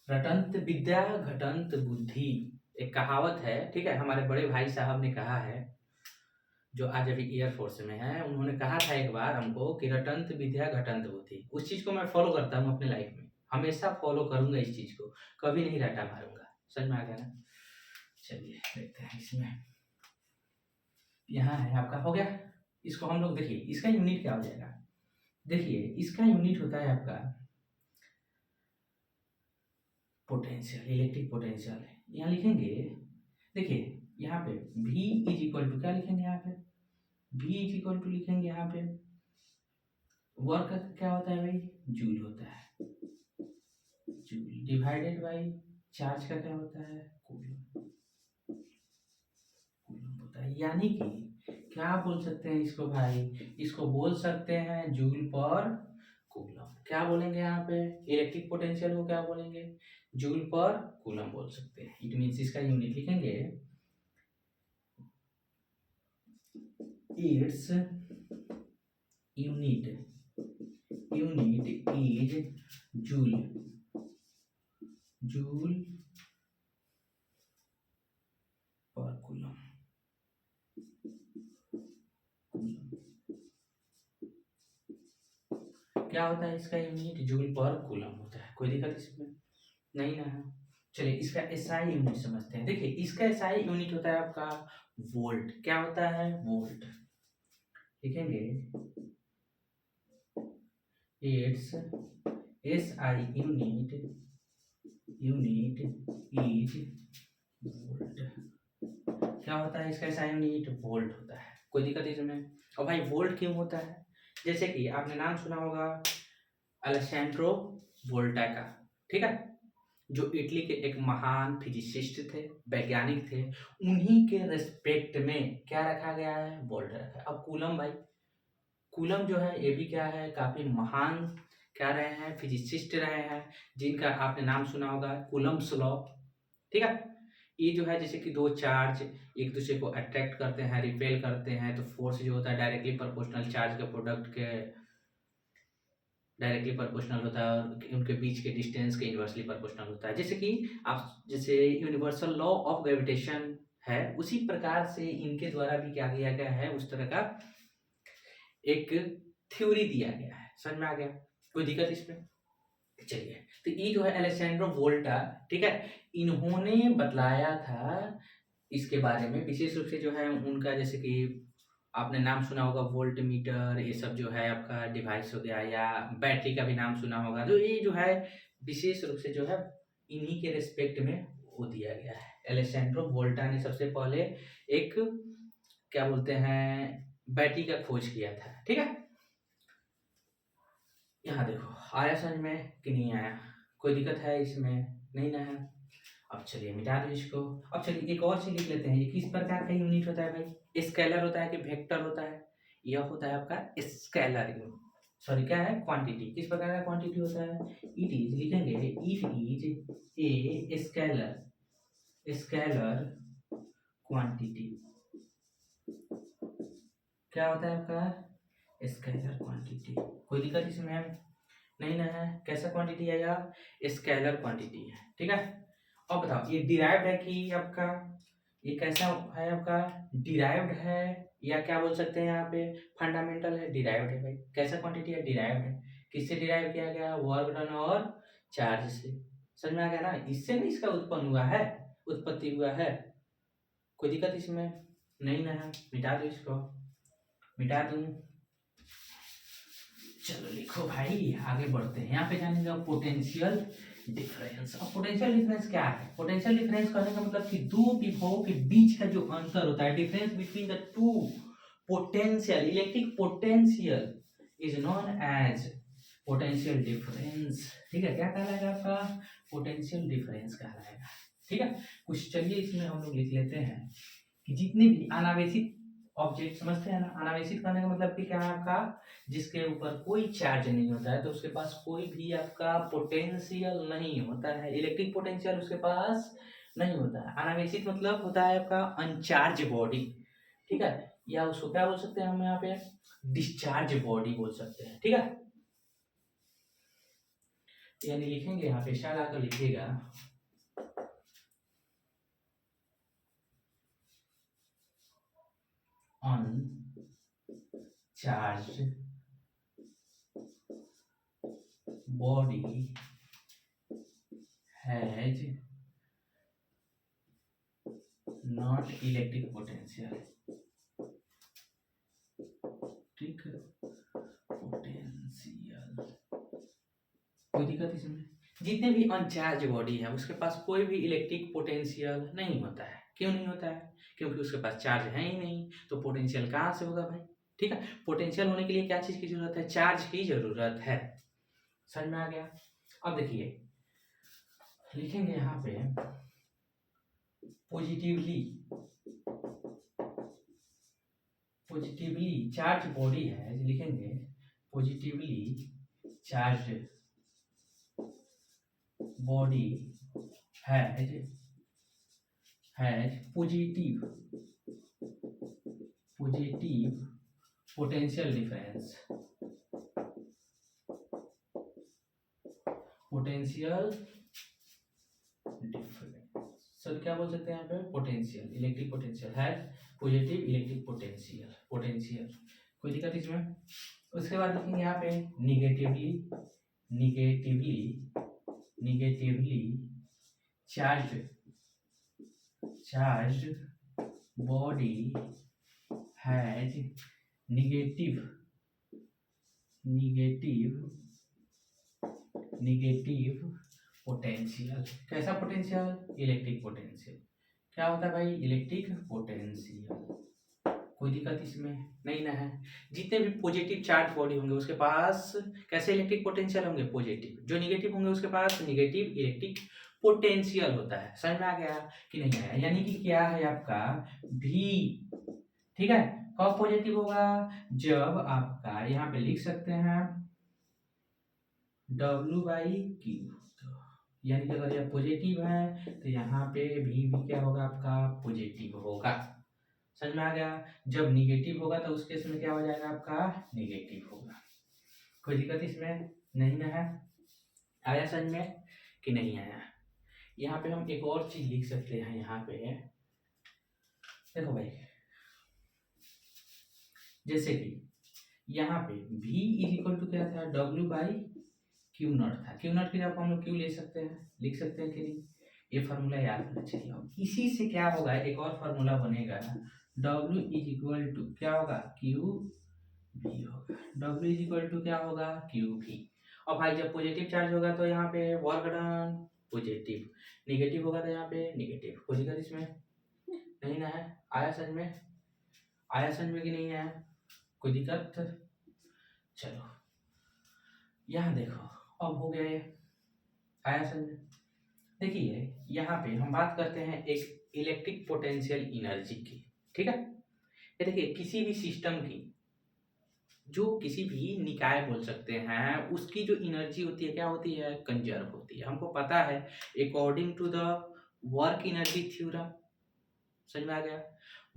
रटंत विद्या घटंत बुद्धि एक कहावत है, ठीक है। हमारे बड़े भाई साहब ने कहा है, जो आज अभी एयरफोर्स में है, उन्होंने कहा था एक बार हमको कि रटंत विद्या घटंत बुद्धि। उस चीज को मैं फॉलो करता हूँ अपने लाइफ में, हमेशा फॉलो करूंगा इस चीज को, कभी नहीं रटा मारूंगा। समझ में आ गया ना? चलिए देखते हैं इसमें। यहाँ है आपका हो गया। इसको हम लोग देखिए इसका यूनिट क्या हो जाएगा। देखिए इसका यूनिट होता है आपका पोटेंशियल, इलेक्ट्रिक पोटेंशियल। यहाँ लिखेंगे, देखिए यहाँ पे V इज इक्वल टू क्या लिखेंगे? यहाँ पे V इज इक्वल टू लिखेंगे यहाँ पे वर्क का क्या होता है भाई? जूल होता है, जूल डिवाइडेड बाई चार्ज का क्या होता है? कूलम, कूलम होता है। यानी कि क्या बोल सकते हैं इसको भाई? इसको बोल सकते हैं जूल पर कूलम। क्या बोलेंगे यहाँ पे? इलेक्ट्रिक पोटेंशियल को क्या बोलेंगे? जूल पर कूलम बोल सकते हैं। इट मीन्स इसका यूनिट लिखेंगे इट्स यूनिट इज जूल पर कूलम। क्या होता है इसका यूनिट? जूल पर कूलम होता है। कोई दिक्कत इसमें नहीं ना है? चलिए इसका एसआई यूनिट समझते हैं। देखिए इसका एसआई यूनिट होता है आपका वोल्ट। क्या होता है? वोल्ट। लिखेंगे it's SI unit is volt. क्या होता है इसका एसआई यूनिट? वोल्ट होता है। कोई दिक्कत इसमें? और भाई वोल्ट क्यों होता है? जैसे कि आपने नाम सुना होगा अलेसैंड्रो वोल्टा का, ठीक है, जो इटली के एक महान फिजिसिस्ट थे, वैज्ञानिक थे। उन्हीं के रेस्पेक्ट में क्या रखा गया है? वोल्ट रखा है। अब कूलम भाई, कूलम जो है ये भी क्या है? काफी महान क्या रहे हैं? फिजिसिस्ट रहे हैं, जिनका आपने नाम सुना होगा कूलम्स लॉ, ठीक है। ये जो है जैसे कि दो चार्ज एक दूसरे को अट्रैक्ट करते हैं, रिपेल करते हैं, तो फोर्स जो होता है डायरेक्टली प्रोपोर्शनल चार्ज के प्रोडक्ट के डायरेक्टली प्रोपोर्शनल होता है, और उनके बीच के डिस्टेंस के इन्वर्सली प्रोपोर्शनल होता है। जैसे कि आप जैसे यूनिवर्सल लॉ ऑफ ग्रेविटेशन है, उसी प्रकार से इनके द्वारा भी क्या किया गया है? उस तरह का एक थ्योरी दिया गया है। समझ में आ गया? कोई दिक्कत इसमें? चलिए, तो ये जो है अलेसैंड्रो वोल्टा, ठीक है, इन्होंने बतलाया था इसके बारे में। विशेष रूप से जो है उनका, जैसे कि आपने नाम सुना होगा वोल्ट मीटर, ये सब जो है आपका डिवाइस हो गया, या बैटरी का भी नाम सुना होगा। तो ये जो है विशेष रूप से जो है इन्हीं के रिस्पेक्ट में वो दिया गया है। अलेसैंड्रो वोल्टा ने सबसे पहले एक क्या बोलते हैं बैटरी का खोज किया था, ठीक है। यहाँ देखो आया समझ में कि नहीं आया? कोई दिक्कत है इसमें? नहीं ना है? अब चलिए मिटा दो इसको। अब चलिए एक और चीज लिख लेते हैं। ये किस प्रकार का यूनिट होता है भाई? स्केलर होता है कि वेक्टर होता है? यह होता है आपका स्केलर यूनिट। सॉरी क्या है? क्वांटिटी। किस प्रकार का क्वांटिटी होता है? इट इज, लिखेंगे it is a scalar quantity. क्या होता है आपका? Scalar quantity. कोई दिक्कत इसमें? नहीं ना है? कैसा क्वांटिटी आएगा? स्केलर क्वांटिटी है, ठीक है। अब बताओ ये डिराइव्ड है कि आपका ये कैसा है? आपका डिराइव्ड है, या क्या बोल सकते हैं यहाँ पे फंडामेंटल है? डिराइव्ड है भाई। कैसा क्वांटिटी है? डिराइव्ड है। किससे डिराइव किया गया? वर्क डन और चार्ज से। समझ में आ गया ना? इससे नहीं इसका उत्पन्न हुआ है, उत्पत्ति हुआ है। कोई दिक्कत इसमें? नहीं ना है? मिटा दो इसको। मिटा दूं? चलो लिखो भाई, आगे बढ़ते हैं। यहाँ पे जानेंगे पोटेंशियल डिफरेंस। अब पोटेंशियल डिफरेंस क्या है? पोटेंशियल डिफरेंस कहने का मतलब कि दो विभवों के बीच का जो अंतर होता है, difference between the two potential, electric potential is known as potential difference, ठीक है। क्या कहलाएगा आपका? पोटेंशियल डिफरेंस कहलाएगा, ठीक है। कुछ चलिए इसमें हम लोग लिख लेते हैं कि जितने भी अनावेशित ऑब्जेक्ट, समझते हैं ना? अनावेशित करने का मतलब कि क्या है आपका? जिसके ऊपर कोई चार्ज नहीं होता है, तो उसके पास कोई भी आपका पोटेंशियल नहीं होता है, इलेक्ट्रिक पोटेंशियल उसके पास नहीं होता है। अनावेशित मतलब होता है आपका अनचार्ज बॉडी, ठीक है, या उसको क्या बोल सकते हैं हम यहाँ पे? डिस्चार्ज बॉडी बोल सकते हैं, ठीक है। यानी लिखेंगे यहाँ पे, शायद आकर लिखिएगा अनचार्ज body has not electric potential, ठीक है, पोटेंशियल। कोई दिक्कत इसमें? जितने भी अनचार्ज बॉडी है उसके पास कोई भी इलेक्ट्रिक पोटेंशियल नहीं होता है। क्यों नहीं होता है? क्योंकि उसके पास चार्ज है ही नहीं, तो पोटेंशियल कहाँ से होगा भाई? ठीक है, पोटेंशियल होने के लिए क्या चीज की जरूरत है? चार्ज की जरूरत है। समझ में आ गया? अब देखिए लिखेंगे यहाँ पे पॉजिटिवली चार्ज बॉडी है, लिखेंगे positively charge body has positive potential difference, sir क्या बोल सकते हैं यहाँ पे? पोटेंशियल, इलेक्ट्रिक पोटेंशियल है, पॉजिटिव इलेक्ट्रिक पोटेंशियल। कोई दिक्कत इसमें? उसके बाद लिखेंगे यहाँ पे negatively charge body has negative potential. कैसा पोटेंशियल? Electric potential. क्या होता है भाई? Electric potential. कोई दिक्कत इसमें नहीं ना है। जितने भी पॉजिटिव चार्ज बॉडी होंगे उसके पास कैसे इलेक्ट्रिक पोटेंशियल होंगे? पॉजिटिव। जो निगेटिव होंगे उसके पास निगेटिव इलेक्ट्रिक पोटेंशियल होता है। समझ में आ गया कि नहीं आया? यानी कि क्या है आपका भी, ठीक है। कब पॉजिटिव होगा? जब आपका यहाँ पे लिख सकते हैं W/Q। यानी कि अगर यह पॉजिटिव है तो यहाँ पे भी क्या होगा आपका? पॉजिटिव होगा। समझ में आ गया? जब निगेटिव होगा तो उस केस में क्या हो जाएगा आपका? निगेटिव होगा। कोई दिक्कत इसमें नहीं ना है? आया समझ में कि नहीं आया? यहाँ पे हम एक और चीज लिख सकते हैं। यहाँ पे देखो भाई, जैसे कि यहाँ पे V इक्वल टू क्या था? W/Q0 था। Q0 की जगह हम लोग Q ले सकते हैं, लिख सकते हैं कि नहीं? ये फार्मूला याद रखना चाहिए। अब इसी से क्या होगा? एक और फार्मूला बनेगा। W इक्वल टू क्या होगा? QV होगा। W इक्वल टू क्या होगा? QV। और भाई जब पॉजिटिव चार्ज होगा तो यहाँ पे वर्क डन पॉजिटिव, निगेटिव होगा तो यहाँ पे निगेटिव। कोई दिक्कत इसमें नहीं ना है? आया समझ में? आया समझ में कि नहीं आया? कोई दिक्कत? चलो यहाँ देखो, अब हो गया ये। आया समझ में? देखिए यहाँ पे हम बात करते हैं एक इलेक्ट्रिक पोटेंशियल एनर्जी की, ठीक है। ये देखिए किसी भी सिस्टम की, जो किसी भी निकाय बोल सकते हैं, उसकी जो एनर्जी होती है क्या होती है? कंजर्व होती है। हमको पता है according to the work energy theorem. समझ में आ गया?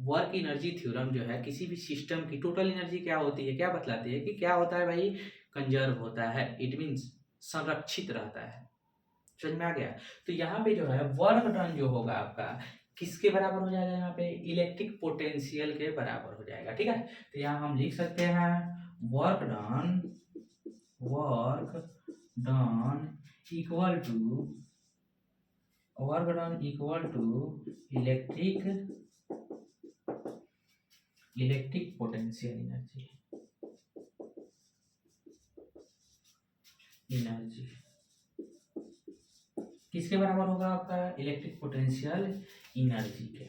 वर्क एनर्जी थ्योरम जो है किसी भी सिस्टम की टोटल एनर्जी क्या होती है, क्या बतलाती है कि क्या होता है भाई? कंजर्व होता है। इट मीन्स संरक्षित रहता है। समझ में आ गया? तो यहाँ पे जो है वर्क डन जो होगा आपका किसके बराबर हो जाएगा? यहाँ पे इलेक्ट्रिक पोटेंशियल के बराबर हो जाएगा, ठीक है। तो यहाँ हम लिख सकते हैं work done equal to electric potential energy किसके बराबर होगा आपका? इलेक्ट्रिक पोटेंशियल एनर्जी के।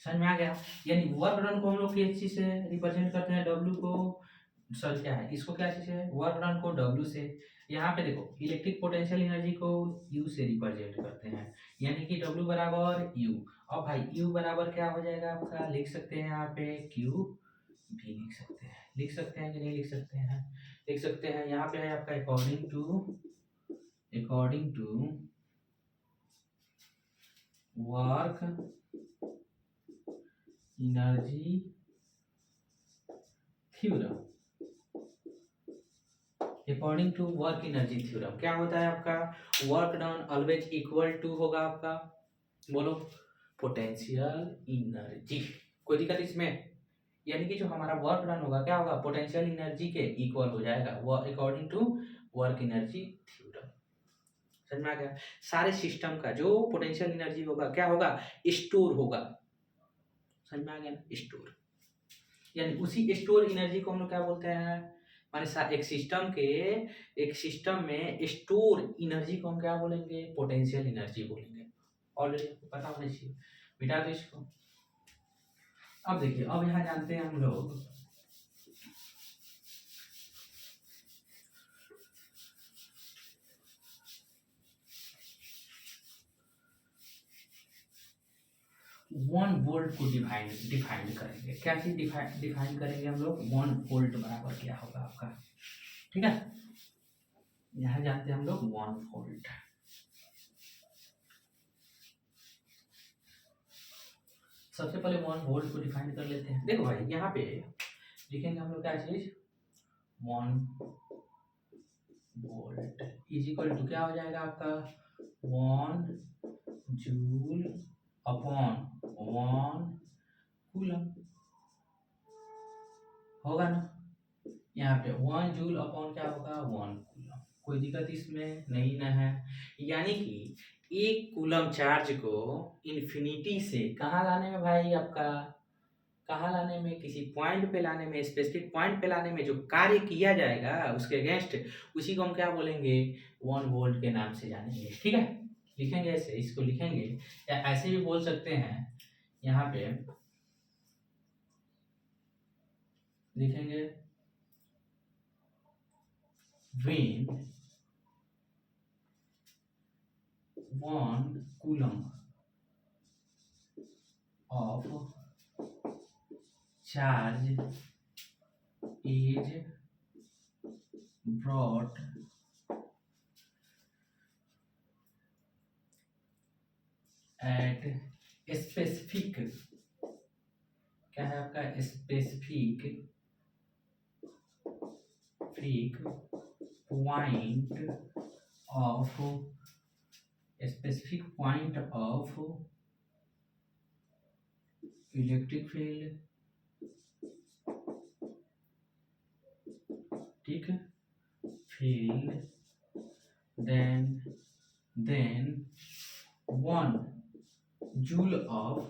समझ में आ गया? यानी वर्क डन को हम लोग किस चीज से रिप्रेजेंट करते हैं? W को, सर क्या है इसको, क्या चीज है? वर्क डन को W से। यहाँ पे देखो इलेक्ट्रिक पोटेंशियल एनर्जी को U से रिप्रेजेंट करते हैं, यानी कि W बराबर U। और भाई U बराबर क्या हो जाएगा आपका? लिख सकते हैं यहाँ पे Q भी लिख सकते हैं। लिख सकते हैं कि नहीं लिख सकते हैं? लिख सकते हैं। यहाँ पे है आपका according to work energy theorem. According to work energy theorem क्या होता है आपका? Work done always equal to होगा आपका, बोलो, पोटेंशियल एनर्जी। कोई दिक्कत इसमें? यानी कि जो हमारा वर्क डन होगा क्या होगा? पोटेंशियल एनर्जी के इक्वल हो जाएगा, वो according to work energy theorem. समझ में आ गया? सारे सिस्टम का जो पोटेंशियल एनर्जी होगा क्या होगा? स्टोर होगा। समझ में आ गया ना? स्टोर। यानी उसी स्टोर एनर्जी को हम लोग क्या बोलते हैं? हमारे एक सिस्टम में स्टोर एनर्जी को हम क्या बोलेंगे? पोटेंशियल एनर्जी बोलेंगे। ऑलरेडी आपको पता होना चाहिए। मिटा दो इसको। अब देखिए, अब यहाँ जानते हैं हम लोग वन वोल्ट को डिफाइन करेंगे। क्या चीज डिफाइन करेंगे हम लोग? 1 वोल्ट बराबर क्या होगा आपका, ठीक है। यहाँ जानते हैं हम लोग 1 वोल्ट। सबसे पहले 1 वोल्ट को डिफाइन कर लेते हैं। देखो भाई यहाँ पे लिखेंगे हम लोग क्या चीज? 1 वोल्ट इज इक्वल टू क्या हो जाएगा आपका? 1 जूल अपॉन 1 कूलम होगा ना। यहाँ पे 1 जूल अपॉन क्या होगा? 1 कूलम। कोई दिक्कत इसमें नहीं ना है। यानी कि एक कूलम चार्ज को इन्फिनिटी से कहाँ लाने में भाई आपका, कहाँ लाने में, किसी पॉइंट पे लाने में, स्पेसिफिक पॉइंट पे लाने में जो कार्य किया जाएगा उसके अगेंस्ट, उसी को हम क्या बोलेंगे, 1 वोल्ट के नाम से जानेंगे। ठीक है, लिखेंगे ऐसे, इसको लिखेंगे, या ऐसे भी बोल सकते हैं, यहाँ पे लिखेंगे when 1 coulomb of charge is brought at specific, क्या है आपका, specific point of electric field, ठीक, field, then 1 joule of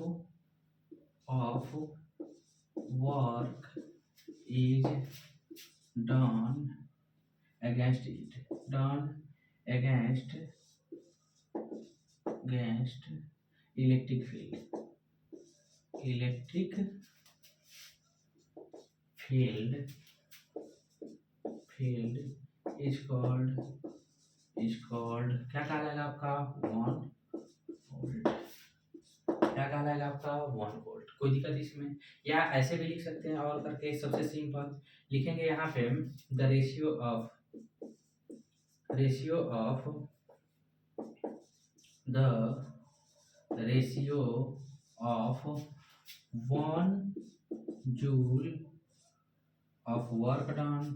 work is done against it, against electric field is called क्या कहलाएगा आपका, 1 वोल्ट, क्या कहलाएगा आपका, 1 वोल्ट। कोई दिक्कत इसमें, या ऐसे भी लिख सकते हैं और करके, सबसे सिंपल लिखेंगे यहाँ पे the ratio of the ratio of 1 joule of work done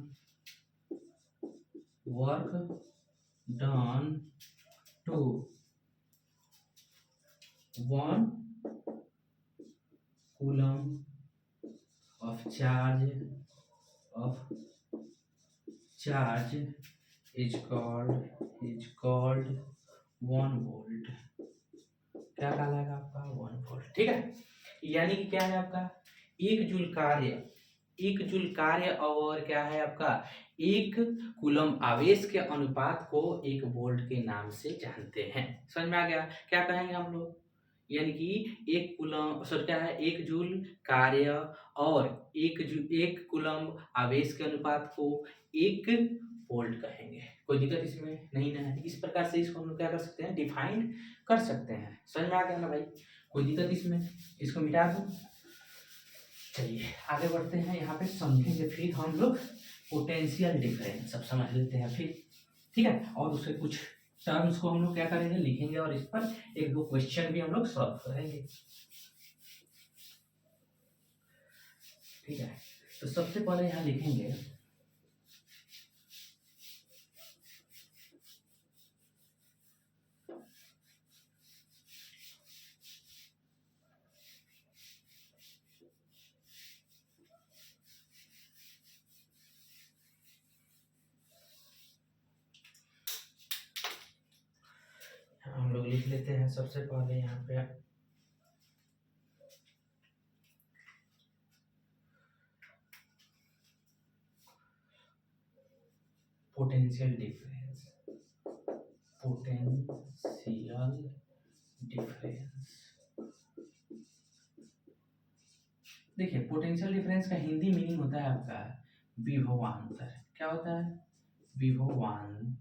to 1 coulomb of charge is called 1 volt, क्या कहलाएगा आपका, 1 वोल्ट। ठीक है, यानी कि क्या है आपका, 1 जूल कार्य और क्या है आपका, 1 कूलम आवेश के अनुपात को 1 वोल्ट के नाम से जानते हैं। समझ में आ गया, क्या कहेंगे हम लोग, यानी कि 1 कूलम, सॉरी क्या है, 1 जूल कार्य और 1 कूलम आवेश के अनुपात को 1 वोल्ट कहेंगे। कोई दिक्कत इसमें नहीं ना है। इस प्रकार से इसको हम लोग क्या कर सकते हैं, डिफाइन कर सकते हैं। समझ में आ गया ना भाई, कोई दिक्कत इसमें, इसको मिटा दूं। चलिए आगे बढ़ते हैं, यहाँ पे समझेंगे फिर हम लोग पोटेंशियल डिफरेंस, सब समझ लेते हैं फिर, ठीक है, और उसके कुछ टर्म्स को हम लोग क्या करेंगे, लिखेंगे, और इस पर 1-2 क्वेश्चन भी हम लोग सॉल्व करेंगे। ठीक है, तो सबसे पहले यहाँ लिखेंगे हम लोग लिख लेते हैं सबसे पहले यहाँ पे पोटेंशियल डिफरेंस। देखिए पोटेंशियल डिफरेंस का हिंदी मीनिंग होता है आपका विभवांतर। क्या होता है, विभवांतर।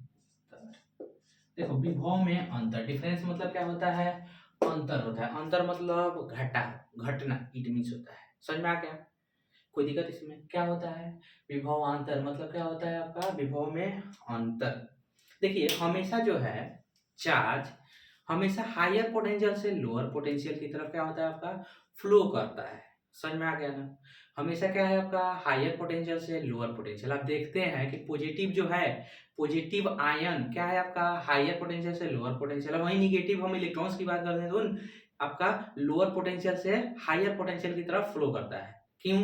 देखो विभव में अंतर, डिफरेंस मतलब क्या होता है, अंतर होता है। अंतर मतलब घटना, इट मीन्स होता है। समझ में आ गया, कोई दिक्कत इसमें, क्या होता है विभवांतर, मतलब क्या होता है आपका, विभव में अंतर। देखिए हमेशा जो है चार्ज हमेशा हायर पोटेंशियल से लोअर पोटेंशियल की तरफ क्या होता है आपका, फ्लो करता है। समझ में आ गया ना, हमेशा क्या है आपका, हायर पोटेंशियल से लोअर पोटेंशियल। आप देखते हैं कि पॉजिटिव जो है, पॉजिटिव आयन क्या है आपका, हायर पोटेंशियल से लोअर पोटेंशियल। वही निगेटिव हम इलेक्ट्रॉन्स की बात करते हैं तो आपका लोअर पोटेंशियल से हायर पोटेंशियल की तरफ फ्लो करता है। क्यों,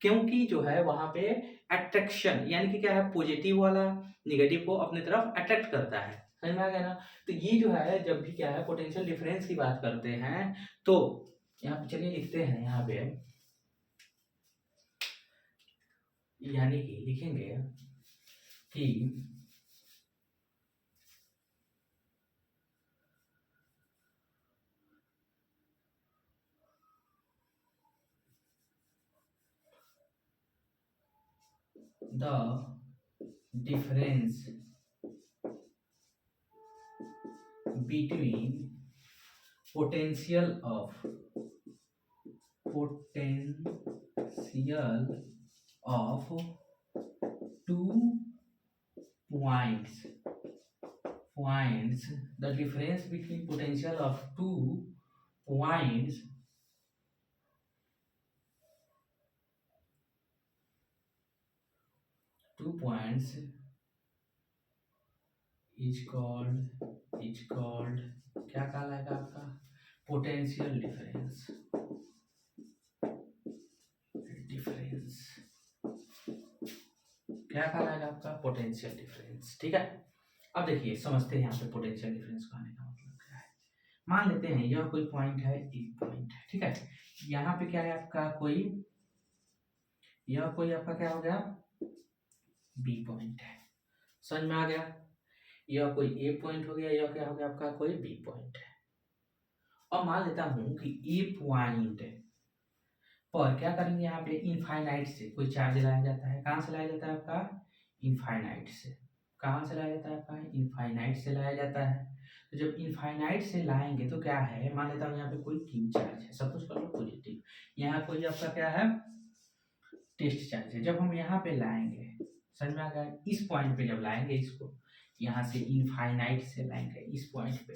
क्योंकि जो है वहां पे अट्रैक्शन यानी कि क्या है, पॉजिटिव वाला निगेटिव को अपने तरफ अट्रैक्ट करता है। समझ में आ गया ना। तो ये जो है जब भी क्या है पोटेंशियल डिफरेंस की बात करते हैं तो यहाँ पे चलिए लिखते हैं, यहाँ पे यानी कि लिखेंगे कि the difference between potential of two points the difference between potential of points two points is called क्या कहलाएगा आपका, पोटेंशियल डिफरेंस क्या कहलाएगा आपका, पोटेंशियल डिफरेंस। ठीक है, अब देखिए समझते हैं यहाँ पे पोटेंशियल डिफरेंस का आने का मतलब क्या है। मान लेते हैं यह कोई पॉइंट है, एक पॉइंट है, ठीक है। यहाँ पे क्या है आपका यह कोई आपका क्या हो गया, बी पॉइंट है। समझ में आ गया। यह कोई ए पॉइंट हो गया, यह क्या हो गया आपका कोई बी पॉइंट है। और मान लेता हूं कि ए पॉइंट पर क्या करेंगे, यहाँ पे इनफाइनाइट से कोई चार्ज लाया जाता है। कहाँ से लाया जाता है आपका, इनफाइनाइट से। कहाँ से लाया जाता है आपका, इनफाइनाइट से लाया जाता है। तो जब इनफाइनाइट से लाएंगे तो क्या है, मान लेता हूँ यहाँ पे कोई क्यू चार्ज है, सब कुछ कर लो पॉजिटिव। यहाँ कोई आपका क्या है, टेस्ट चार्ज है। जब हम यहाँ पे लाएंगे, समझ में आ गया, इस पॉइंट पे जब लाएंगे इसको, यहाँ से इनफाइनाइट से लाएंगे इस पॉइंट पे,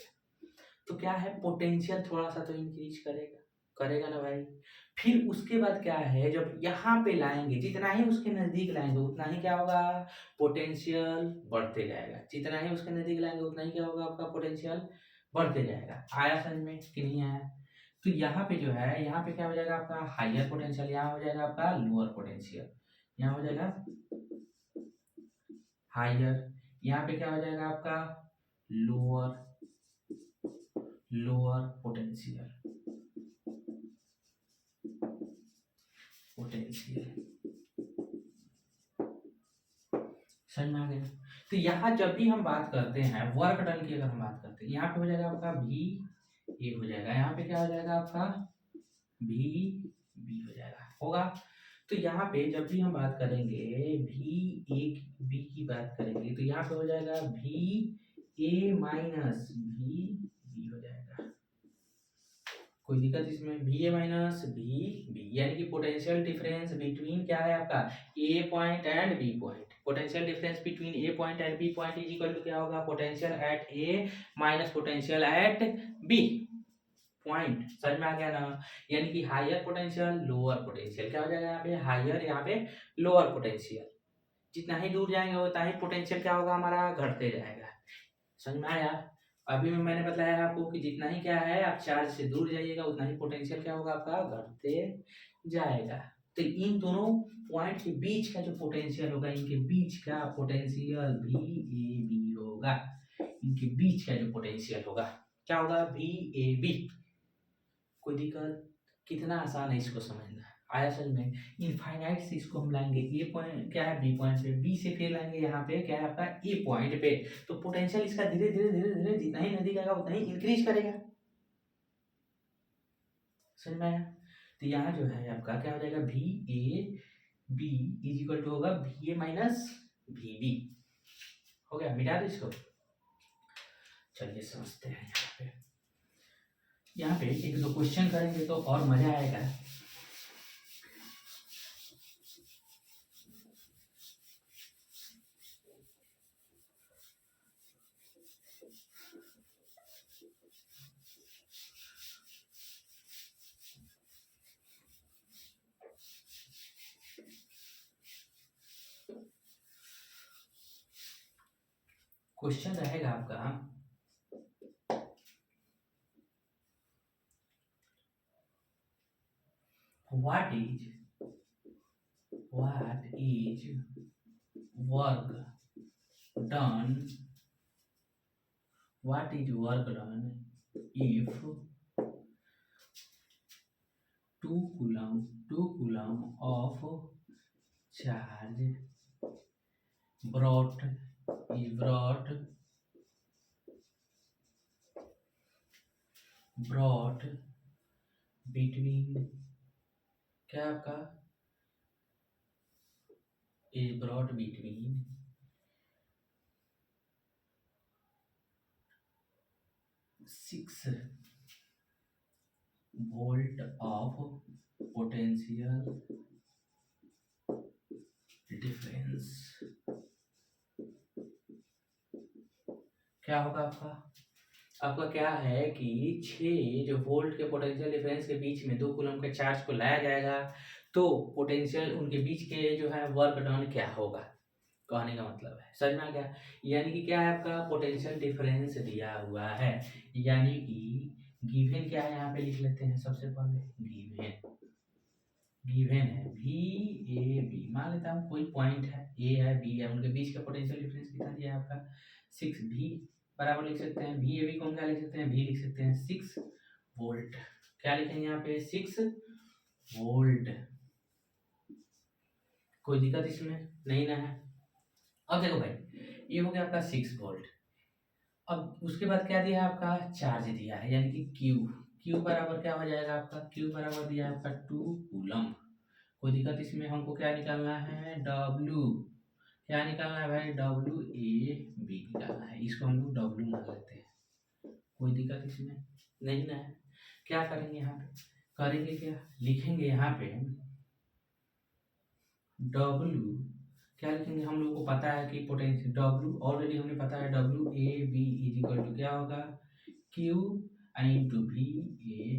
तो क्या है पोटेंशियल थोड़ा सा तो इंक्रीज करेगा, करेगा ना भाई। फिर उसके बाद क्या है, जब यहाँ पे लाएंगे, जितना ही उसके नजदीक लाएंगे उतना ही क्या होगा, पोटेंशियल बढ़ते जाएगा। जितना ही उसके नजदीक लाएंगे उतना ही क्या होगा आपका, पोटेंशियल बढ़ते जाएगा। आया समझ में कि नहीं आया। तो यहाँ पे जो है, यहाँ पे क्या हो जाएगा आपका हायर पोटेंशियल, यहाँ हो जाएगा आपका लोअर पोटेंशियल, यहाँ हो जाएगा हायर, यहाँ पे क्या हो जाएगा आपका लोअर पोटेंशियल समझ में आ गया। तो यहाँ जब भी हम बात करते हैं वर्क डन की, अगर हम बात करते हैं, यहाँ पे हो जाएगा आपका भी ए हो जाएगा, यहाँ पे क्या हो जाएगा आपका भी बी हो जाएगा, होगा। तो यहाँ पे जब भी हम बात करेंगे भी एक बी की बात करेंगे, तो यहाँ पे हो जाएगा भी ए माइनस भी बी हो जाएगा। कोई दिक्कत इसमें, भी ए माइनस भी बी, यानी कि पोटेंशियल डिफरेंस बिटवीन क्या है आपका, A point and B point. Potential difference between A point and B point is equal to क्या होगा, potential at A minus potential at B point. समझ में आ गया ना। यानी कि हायर पोटेंशियल लोअर पोटेंशियल, क्या हो जाएगा यहाँ पे हायर, यहाँ पे लोअर पोटेंशियल। जितना ही दूर जाएंगे उतना ही पोटेंशियल क्या होगा हमारा, घटते जाएगा। समझ में आया। अभी में मैंने बताया आपको कि जितना ही क्या है आप चार्ज से दूर जाइएगा उतना ही पोटेंशियल क्या होगा आपका, घटते जाएगा। तो इन दोनों पॉइंट के बीच का जो पोटेंशियल होगा, इनके बीच का पोटेंशियल भी ए बी होगा। इनके बीच का जो पोटेंशियल होगा क्या होगा, बी ए बी। कोई दिक्कत, कितना आसान है इसको समझना, आया समझ में। इनफाइनाइट से इसको हम लाएंगे ए पॉइंट क्या है, बी पॉइंट पे, बी से फिर लाएंगे यहाँ पे क्या है आपका ए पॉइंट पे। तो पोटेंशियल इसका धीरे धीरे धीरे धीरे जितना ही नजदीक आएगा उतना ही इंक्रीज करेगा। समझ में आया। तो यहाँ जो है आपका क्या हो जाएगा, V A B is equal to होगा भी ए माइनस भी बी। हो गया, मिटा दो इसको। चलिए समझते हैं यहाँ पे एक दो क्वेश्चन करेंगे तो और मजा आएगा। क्वेश्चन रहेगा आपका, what is what is work done, what is work done if 2 coulomb of charge brought between, क्या आपका is brought between 6 volt of potential difference, क्या होगा आपका क्या है कि 6 जो वोल्ट के पोटेंशियल डिफरेंस के बीच में 2 कूलम के चार्ज को लाया जाएगा, तो पोटेंशियल उनके बीच के जो है वर्क डन क्या होगा, कहने का मतलब है, समझ में आ गया। यानी कि क्या है, आपका पोटेंशियल डिफरेंस दिया हुआ है, यानी कि गिवन क्या है, यहाँ पे लिख लेते हैं सबसे पहले, गिवन है वी ए बी, मान लेते हैं हम कोई पॉइंट है, ए है बी है, उनके बीच का पोटेंशियल डिफरेंस कितना दिया है आपका 6 भी बराबर लिख सकते हैं, वी ए बी को हम क्या लिख सकते हैं, भी लिख सकते हैं 6 वोल्ट, क्या लिखेंगे यहाँ पे 6 वोल्ट, कोई दिक्कत इसमें नहीं ना है। अब देखो भाई, ये हो गया आपका 6 वोल्ट। अब उसके बाद क्या दिया है आपका, चार्ज दिया है, यानी कि क्यू बराबर क्या हो जाएगा आपका, क्यू बराबर दिया है आपका 2 कूलम। कोई दिक्कत इसमें, हमको क्या निकालना है, डब्ल्यू, क्या निकालना है भाई, डब्ल्यू ए बी निकालना है, इसको हम लोग डब्ल्यू मान लेते हैं, कोई दिक्कत इसमें नहीं ना है। क्या करेंगे यहाँ पे, करेंगे क्या, लिखेंगे यहाँ पे डब्ल्यू, क्या लिखेंगे, हम लोग को पता है कि पोटेंशियल डब्ल्यू ऑलरेडी हमें पता है, W A B is equal to क्या होगा, Q into V A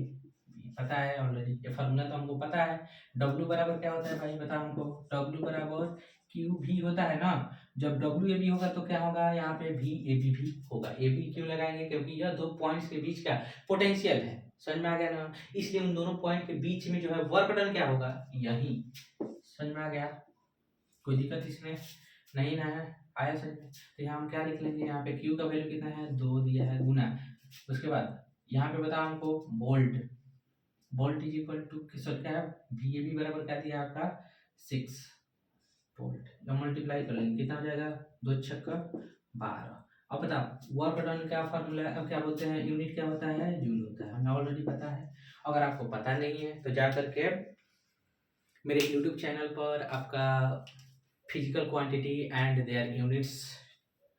B, पता है ऑलरेडी, ये फार्मूला तो हमको पता है। डब्ल्यू बराबर क्या होता है भाई, बता हमको, डब्ल्यू बराबर क्यू भी होता है ना, जब डब्ल्यू ए बी होगा तो क्या होगा, यहाँ पे भी ए बी भी होगा, ए बी क्यों लगाएंगे, क्योंकि यह 2 पॉइंट्स के बीच का पोटेंशियल है, समझ में आ गया ना, इसलिए उन दोनों पॉइंट के बीच में जो है वर्क डन क्या होगा, यही, समझ में आ गया, कोई दिक्कत इसमें नहीं ना है, आया समझ में। तो यहाँ हम क्या लिख लेंगे, यहाँ पे क्यू का वैल्यू कितना है, 2 दिया है गुना, उसके बाद यहाँ पे बताओ हमको volt is equal to sir क्या है, वी ए बी बराबर क्या दिया आपका 6 वोल्ट, जब मल्टीप्लाई कर लेंगे कितना हो जाएगा, 2 छक्का 12। अब बताओ वर्क डन का फार्मूला, अब क्या बोलते हैं, यूनिट क्या होता है, जूल होता है, हमें ऑलरेडी पता है। अगर आपको पता नहीं है तो जा करके मेरे यूट्यूब चैनल पर आपका physical quantity and their units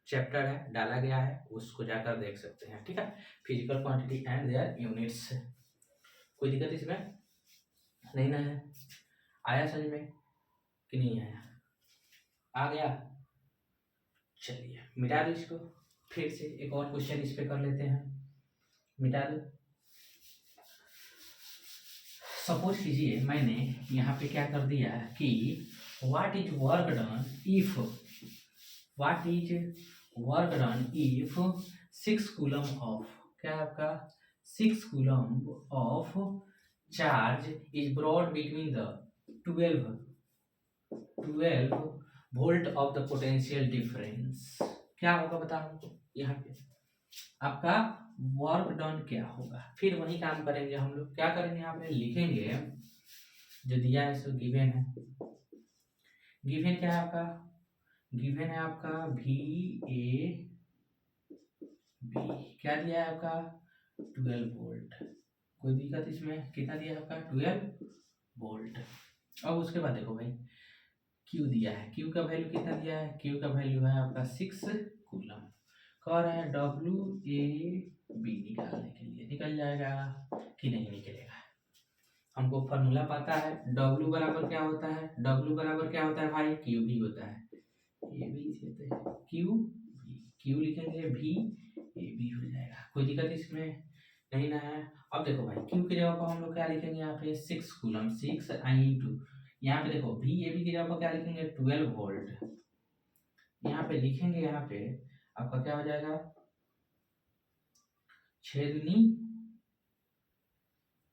chapter है, डाला गया है, उसको जाकर देख सकते हैं, ठीक है, physical quantity and their units, कोई दिक्कत इसमें नहीं ना है, आया समझ में कि नहीं आया, आ गया, चलिए मिटा दो इसको, फिर से एक और क्वेश्चन इस पे कर लेते हैं, मिटा दो। सपोज कीजिए मैंने यहाँ पे क्या कर दिया कि what is work done if, what is work done if 6 coulomb of, क्या है आपका 6 coulomb of charge is brought between the 12 volt of the potential difference, क्या होगा बता हमको, यहाँ पे आपका वर्क डन क्या होगा। फिर वही काम करेंगे हम लोग, क्या करेंगे, यहाँ पे लिखेंगे जो दिया है सो गिवन है, गिवन क्या है आपका, गिवन है आपका वी ए बी, क्या दिया है आपका 12 वोल्ट, कोई दिक्कत इसमें, कितना दिया है आपका 12 वोल्ट। अब उसके बाद देखो भाई क्यू दिया है, क्यू का वैल्यू कितना दिया है, क्यू का वैल्यू है आपका 6 कूलम, कह रहा है डब्ल्यू ए बी निकालने के लिए, निकल जाएगा कि नहीं निकलेगा, हमको फॉर्मूला पता है, डब्ल्यू बराबर क्या होता है, डब्ल्यू बराबर क्या होता है भाई, क्यू भी होता है, ए बी से क्यू बी, क्यू लिखेंगे भी ए बी हो जाएगा, कोई दिक्कत इसमें नहीं ना है। अब देखो भाई क्यू की जगह पर हम लोग क्या लिखेंगे, यहाँ पे 6 कूलम, 6 इंटू, यहाँ पे देखो वी ए बी की जगह पर क्या लिखेंगे 12 वोल्ट, यहाँ पे लिखेंगे, यहाँ पे आपका क्या हो जाएगा 6 दूनी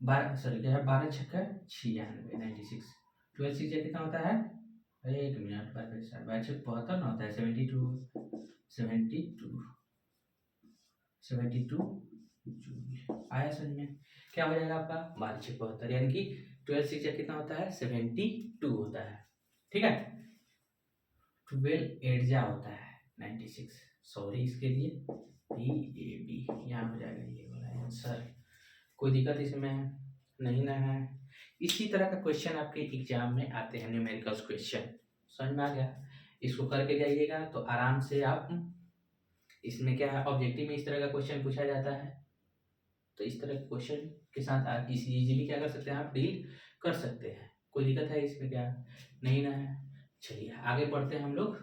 12, सॉरी क्या है 12 छक्का 96, 96, 12 6 कितना होता है एक मिनट, 5/7 ना होता है 72 जूल। आया समझ में? क्या हो जाएगा आपका 12/6 यानी कि 12/6 कितना होता है 72 होता है। ठीक है, 12/8 होता है 96। सॉरी इसके लिए PAB यहाँ हो जाएगा ये वाला आंसर। कोई दिक्कत इसमें नहीं ना है। इसी तरह का क्वेश्चन आपके एग्जाम में आते हैं, न्यूमेरिकल्स क्वेश्चन। समझ में आ गया? इसको करके जाइएगा तो आराम से आप, इसमें क्या है ऑब्जेक्टिव में इस तरह का क्वेश्चन पूछा जाता है, तो इस तरह के क्वेश्चन के साथ आप इजीली क्या कर सकते हैं, आप डील कर सकते हैं। कोई दिक्कत है इसमें क्या नहीं ना है? चलिए आगे बढ़ते हैं हम लोग।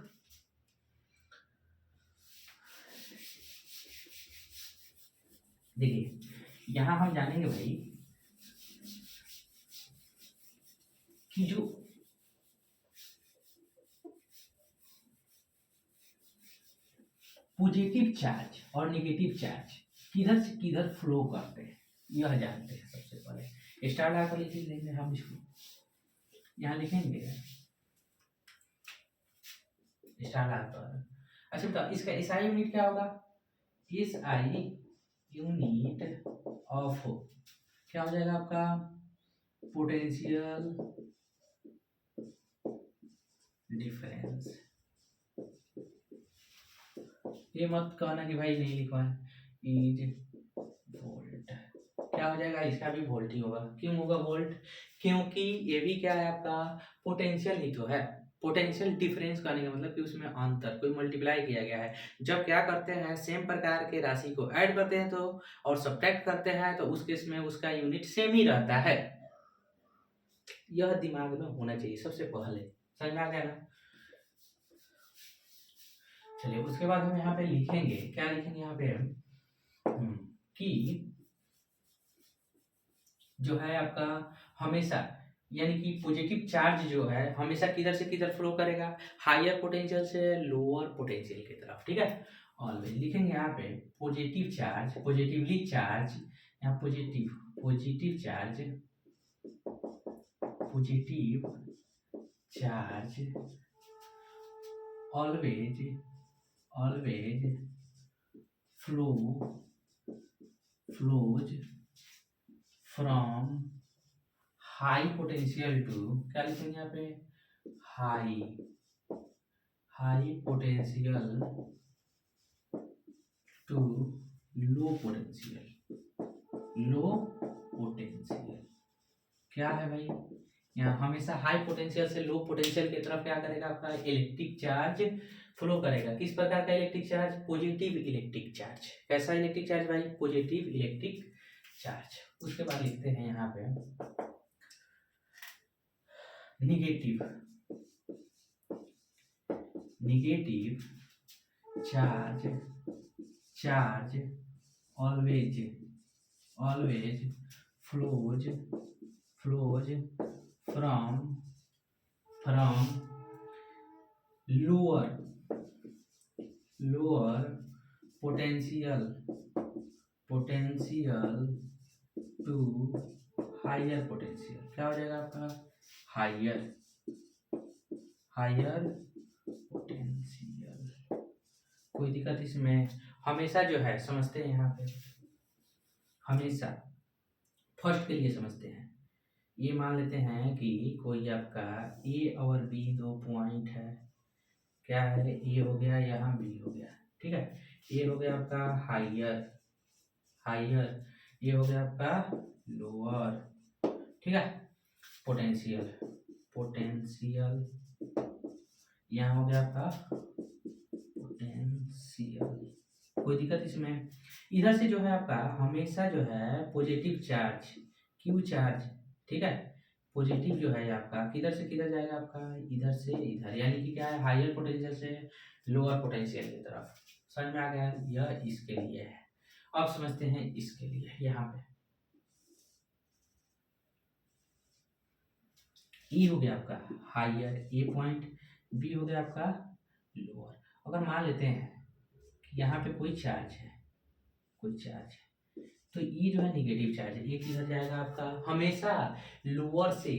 देखिए यहाँ हम जानेंगे भाई कि जो पॉजिटिव चार्ज और नेगेटिव चार्ज किधर से किधर फ्लो करते हैं, यह जानते हैं। सबसे पहले स्टार आकर लिख लेंगे हम इसको, यहाँ लिखेंगे स्टार आकर। अच्छा बताओ इसका SI यूनिट क्या होगा? SI यूनिट ऑफ क्या हो जाएगा आपका पोटेंशियल डिफरेंस। ये मत कहना कि भाई नहीं लिखवा है, इज वोल्ट। क्या हो जाएगा इसका भी वोल्ट ही होगा। क्यों होगा वोल्ट? क्योंकि ये भी क्या है आपका पोटेंशियल ही तो है। पोटेंशियल डिफरेंस कहने का मतलब कि उसमें अंतर कोई मल्टीप्लाई किया गया है। जब क्या करते हैं सेम प्रकार के राशि को ऐड करते हैं तो और सब्ट्रैक्ट करते हैं तो उस केस में उसका यूनिट सेम ही रहता है। यह दिमाग में होना चाहिए सबसे पहले। समझ में आ गया ना? चलिए उसके बाद हम यहाँ पे लिखेंगे, क्या लिखेंगे यहाँ पे कि जो है आपका हमेशा यानी कि पॉजिटिव चार्ज जो है हमेशा किधर से किधर फ्लो करेगा, हायर पोटेंशियल से लोअर पोटेंशियल की तरफ। ठीक है, ऑलवेज लिखेंगे यहाँ पे पॉजिटिव चार्ज, पॉजिटिवली चार्ज, यहाँ positive charge, positive charge always flows from high potential to, क्या लिखेंगे यहाँ पे high potential to low potential. क्या है भाई यहाँ हमेशा हाई पोटेंशियल से लो पोटेंशियल की तरफ क्या करेगा आपका इलेक्ट्रिक चार्ज फ्लो करेगा। किस प्रकार का electric charge? Positive electric charge. कैसा इलेक्ट्रिक चार्ज भाई? Positive electric charge. उसके बाद लिखते हैं यहाँ पे negative charge always flows from lower potential to higher potential. क्या हो जाएगा आपका हायर पोटेंशियल। कोई दिक्कत इसमें? हमेशा जो है समझते हैं यहाँ पे, हमेशा फर्स्ट के लिए समझते हैं। ये मान लेते हैं कि कोई आपका A और B दो पॉइंट है। क्या है? A हो गया, यहाँ B हो गया। ठीक है, A हो गया आपका हायर, ये हो गया आपका लोअर। ठीक है, पोटेंशियल यहाँ हो गया आपका पोटेंशियल। कोई दिक्कत इसमें? इधर से जो है आपका हमेशा जो है पॉजिटिव चार्ज Q चार्ज, ठीक है, पॉजिटिव जो है आपका किधर से किधर जाएगा आपका इधर से इधर, यानी कि क्या है हायर पोटेंशियल से लोअर पोटेंशियल की तरफ। समझ में आ गया? यह इसके लिए है। अब समझते हैं इसके लिए। यहाँ पे E हो गया आपका हायर, A पॉइंट, B हो गया आपका लोअर। अगर मान लेते हैं कि यहाँ पे कोई चार्ज है तो E जो है निगेटिव चार्ज है, ये किधर जाएगा आपका हमेशा लोअर से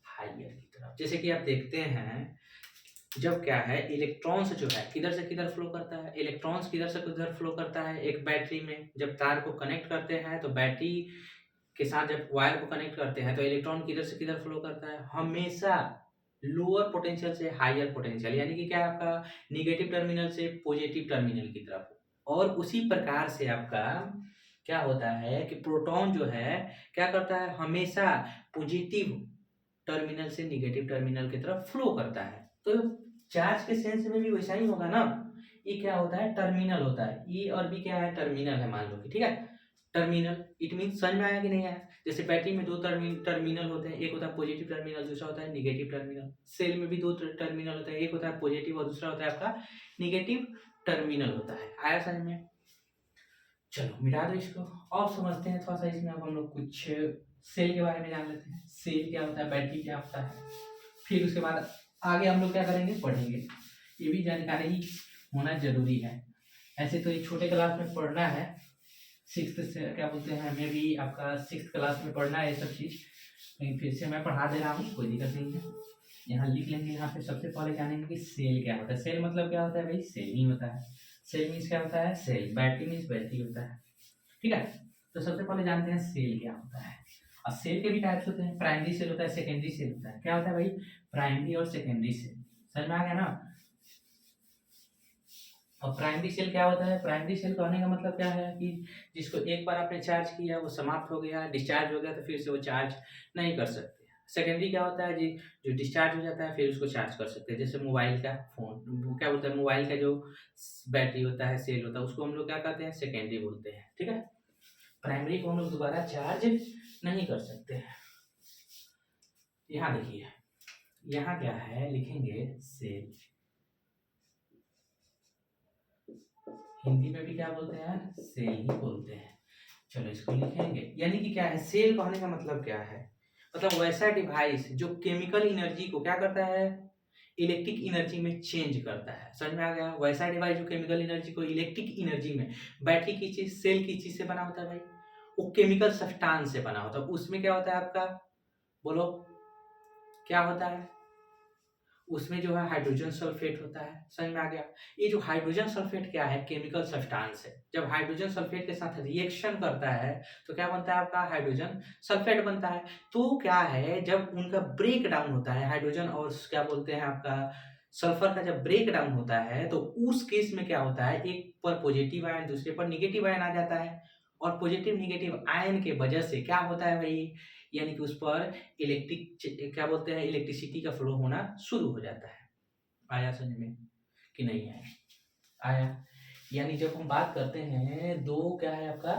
हायर की तरफ। जैसे कि आप देखते हैं जब क्या है इलेक्ट्रॉन्स जो है किधर से किधर फ्लो करता है, इलेक्ट्रॉन्स किधर से किधर फ्लो करता है एक बैटरी में। जब तार को कनेक्ट करते हैं तो बैटरी के साथ जब वायर को कनेक्ट करते हैं तो इलेक्ट्रॉन किधर से किधर फ्लो करता है, हमेशा लोअर पोटेंशियल से हायर पोटेंशियल, यानी कि क्या है आपका निगेटिव टर्मिनल से पॉजिटिव टर्मिनल की तरफ। और उसी प्रकार से आपका क्या होता है कि प्रोटॉन जो है क्या करता है, हमेशा पॉजिटिव टर्मिनल से निगेटिव टर्मिनल की तरफ फ्लो करता है। तो चार्ज के सेंस में भी वैसा ही होगा ना। ये क्या होता है टर्मिनल होता है, ए और बी क्या है टर्मिनल है मान लो कि ठीक है। टर्मिनल इट मीन समझ में आया कि नहीं आया। जैसे बैटरी में दो टर्मिनल होते हैं, एक होता है पॉजिटिव टर्मिनल, दूसरा होता है निगेटिव टर्मिनल। सेल में भी दो टर्मिनल होता है, एक होता है पॉजिटिव और दूसरा होता है आपका निगेटिव टर्मिनल होता है। आया समझ में। चलो मिटा दो इसको और समझते हैं थोड़ा सा। इसमें अब हम लोग कुछ सेल के बारे में जान लेते हैं। सेल क्या होता है, बैटरी क्या होता है, फिर उसके बाद आगे हम लोग क्या करेंगे पढ़ेंगे। ये भी जानकारी होना जरूरी है। ऐसे तो ये छोटे क्लास में पढ़ना है, सिक्स से क्या बोलते हैं, हमें भी आपका 6th क्लास में पढ़ना है ये सब चीज़, लेकिन फिर से मैं पढ़ा दे रहा हूँ, कोई दिक्कत नहीं है। यहाँ लिख लेंगे। यहाँ पे सबसे पहले जानेंगे कि सेल क्या होता है। सेल मतलब क्या होता है भाई, सेल ही होता है। सेल मीन्स क्या होता है, सेल। बैटरी मीन्स बैटरी होता है, ठीक है। तो सबसे पहले जानते हैं सेल क्या होता है। और सेल के भी टाइप्स होते हैं, प्राइमरी सेल होता है, सेकेंडरी सेल होता है। क्या होता है भाई, प्राइमरी और सेकेंडरी सेल। समझ में आ गया ना। और प्राइमरी सेल क्या होता है, प्राइमरी सेल कहने का मतलब क्या है कि जिसको एक बार आपने चार्ज किया वो समाप्त हो गया, डिस्चार्ज हो गया, तो फिर से वो चार्ज नहीं कर सकते। सेकेंडरी क्या होता है जी, जो डिस्चार्ज हो जाता है फिर उसको चार्ज कर सकते हैं। जैसे मोबाइल का फोन वो क्या बोलते हैं, मोबाइल का जो बैटरी होता है, सेल होता है, उसको हम लोग क्या कहते हैं, सेकेंडरी बोलते हैं, ठीक है। प्राइमरी को हम लोग दोबारा चार्ज नहीं कर सकते हैं। यहाँ देखिए, यहाँ क्या है लिखेंगे सेल। हिंदी में भी क्या बोलते हैं, सेल ही बोलते हैं। चलो इसको लिखेंगे। यानी कि क्या है, सेल कहने का मतलब क्या है, मतलब वैसा डिवाइस जो केमिकल एनर्जी को क्या करता है, इलेक्ट्रिक एनर्जी में चेंज करता है। समझ में आ गया। वैसा डिवाइस जो केमिकल एनर्जी को इलेक्ट्रिक एनर्जी में, बैटरी की चीज, सेल की चीज से बना होता है भाई, वो केमिकल सब्सटेंस से बना होता है। उसमें क्या होता है आपका, बोलो क्या होता है, उसमें जो है हाइड्रोजन सल्फेट होता है। समझ में आ गया। ये जो हाइड्रोजन सल्फेट क्या है, केमिकल सब्सटेंस है। जब हाइड्रोजन सल्फेट के साथ रिएक्शन करता है तो क्या बनता है आपका, हाइड्रोजन सल्फेट बनता है। तो क्या है, जब उनका ब्रेक डाउन होता है, हाइड्रोजन और क्या बोलते हैं आपका सल्फर का जब ब्रेक डाउन होता है, तो उस केस में क्या होता है, एक पर पॉजिटिव आयन दूसरे पर निगेटिव आयन आ जाता है। और पॉजिटिव निगेटिव आयन के वजह से क्या होता है भाई, यानी कि उस पर इलेक्ट्रिक क्या बोलते हैं, इलेक्ट्रिसिटी का फ्लो होना शुरू हो जाता है। आया समझ में कि नहीं आया। आया। यानी जब हम बात करते हैं दो क्या है आपका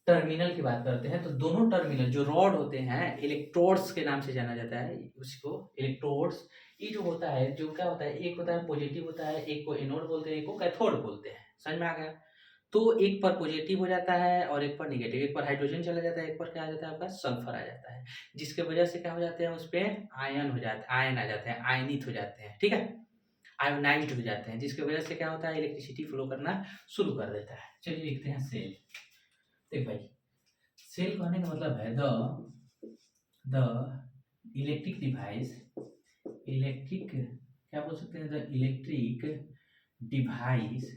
टर्मिनल की बात करते हैं, तो दोनों टर्मिनल जो रॉड होते हैं, इलेक्ट्रोड्स के नाम से जाना जाता है उसको, इलेक्ट्रोड्स। ये जो होता है, जो क्या होता है, एक होता है पॉजिटिव होता है, एक को एनोड बोलते हैं, एक को कैथोड बोलते हैं। समझ में आ गया। तो एक पर पॉजिटिव हो जाता है और एक पर निगेटिव, एक पर हाइड्रोजन चला जाता है, एक पर क्या आ जाता है आपका सल्फर आ जाता है, जिसके वजह से क्या हो जाते हैं, उस पे आयन हो जाते हैं, आयन आ जाते हैं, आयनित हो जाते हैं, ठीक है, आयोनाइज्ड हो जाते हैं, जिसकी वजह से क्या होता है, इलेक्ट्रिसिटी फ्लो करना शुरू कर देता है। चलिए लिखते हैं सेल। देख भाई, सेल कहने का मतलब है द इलेक्ट्रिक डिवाइस, इलेक्ट्रिक क्या बोल सकते हैं, the electric device,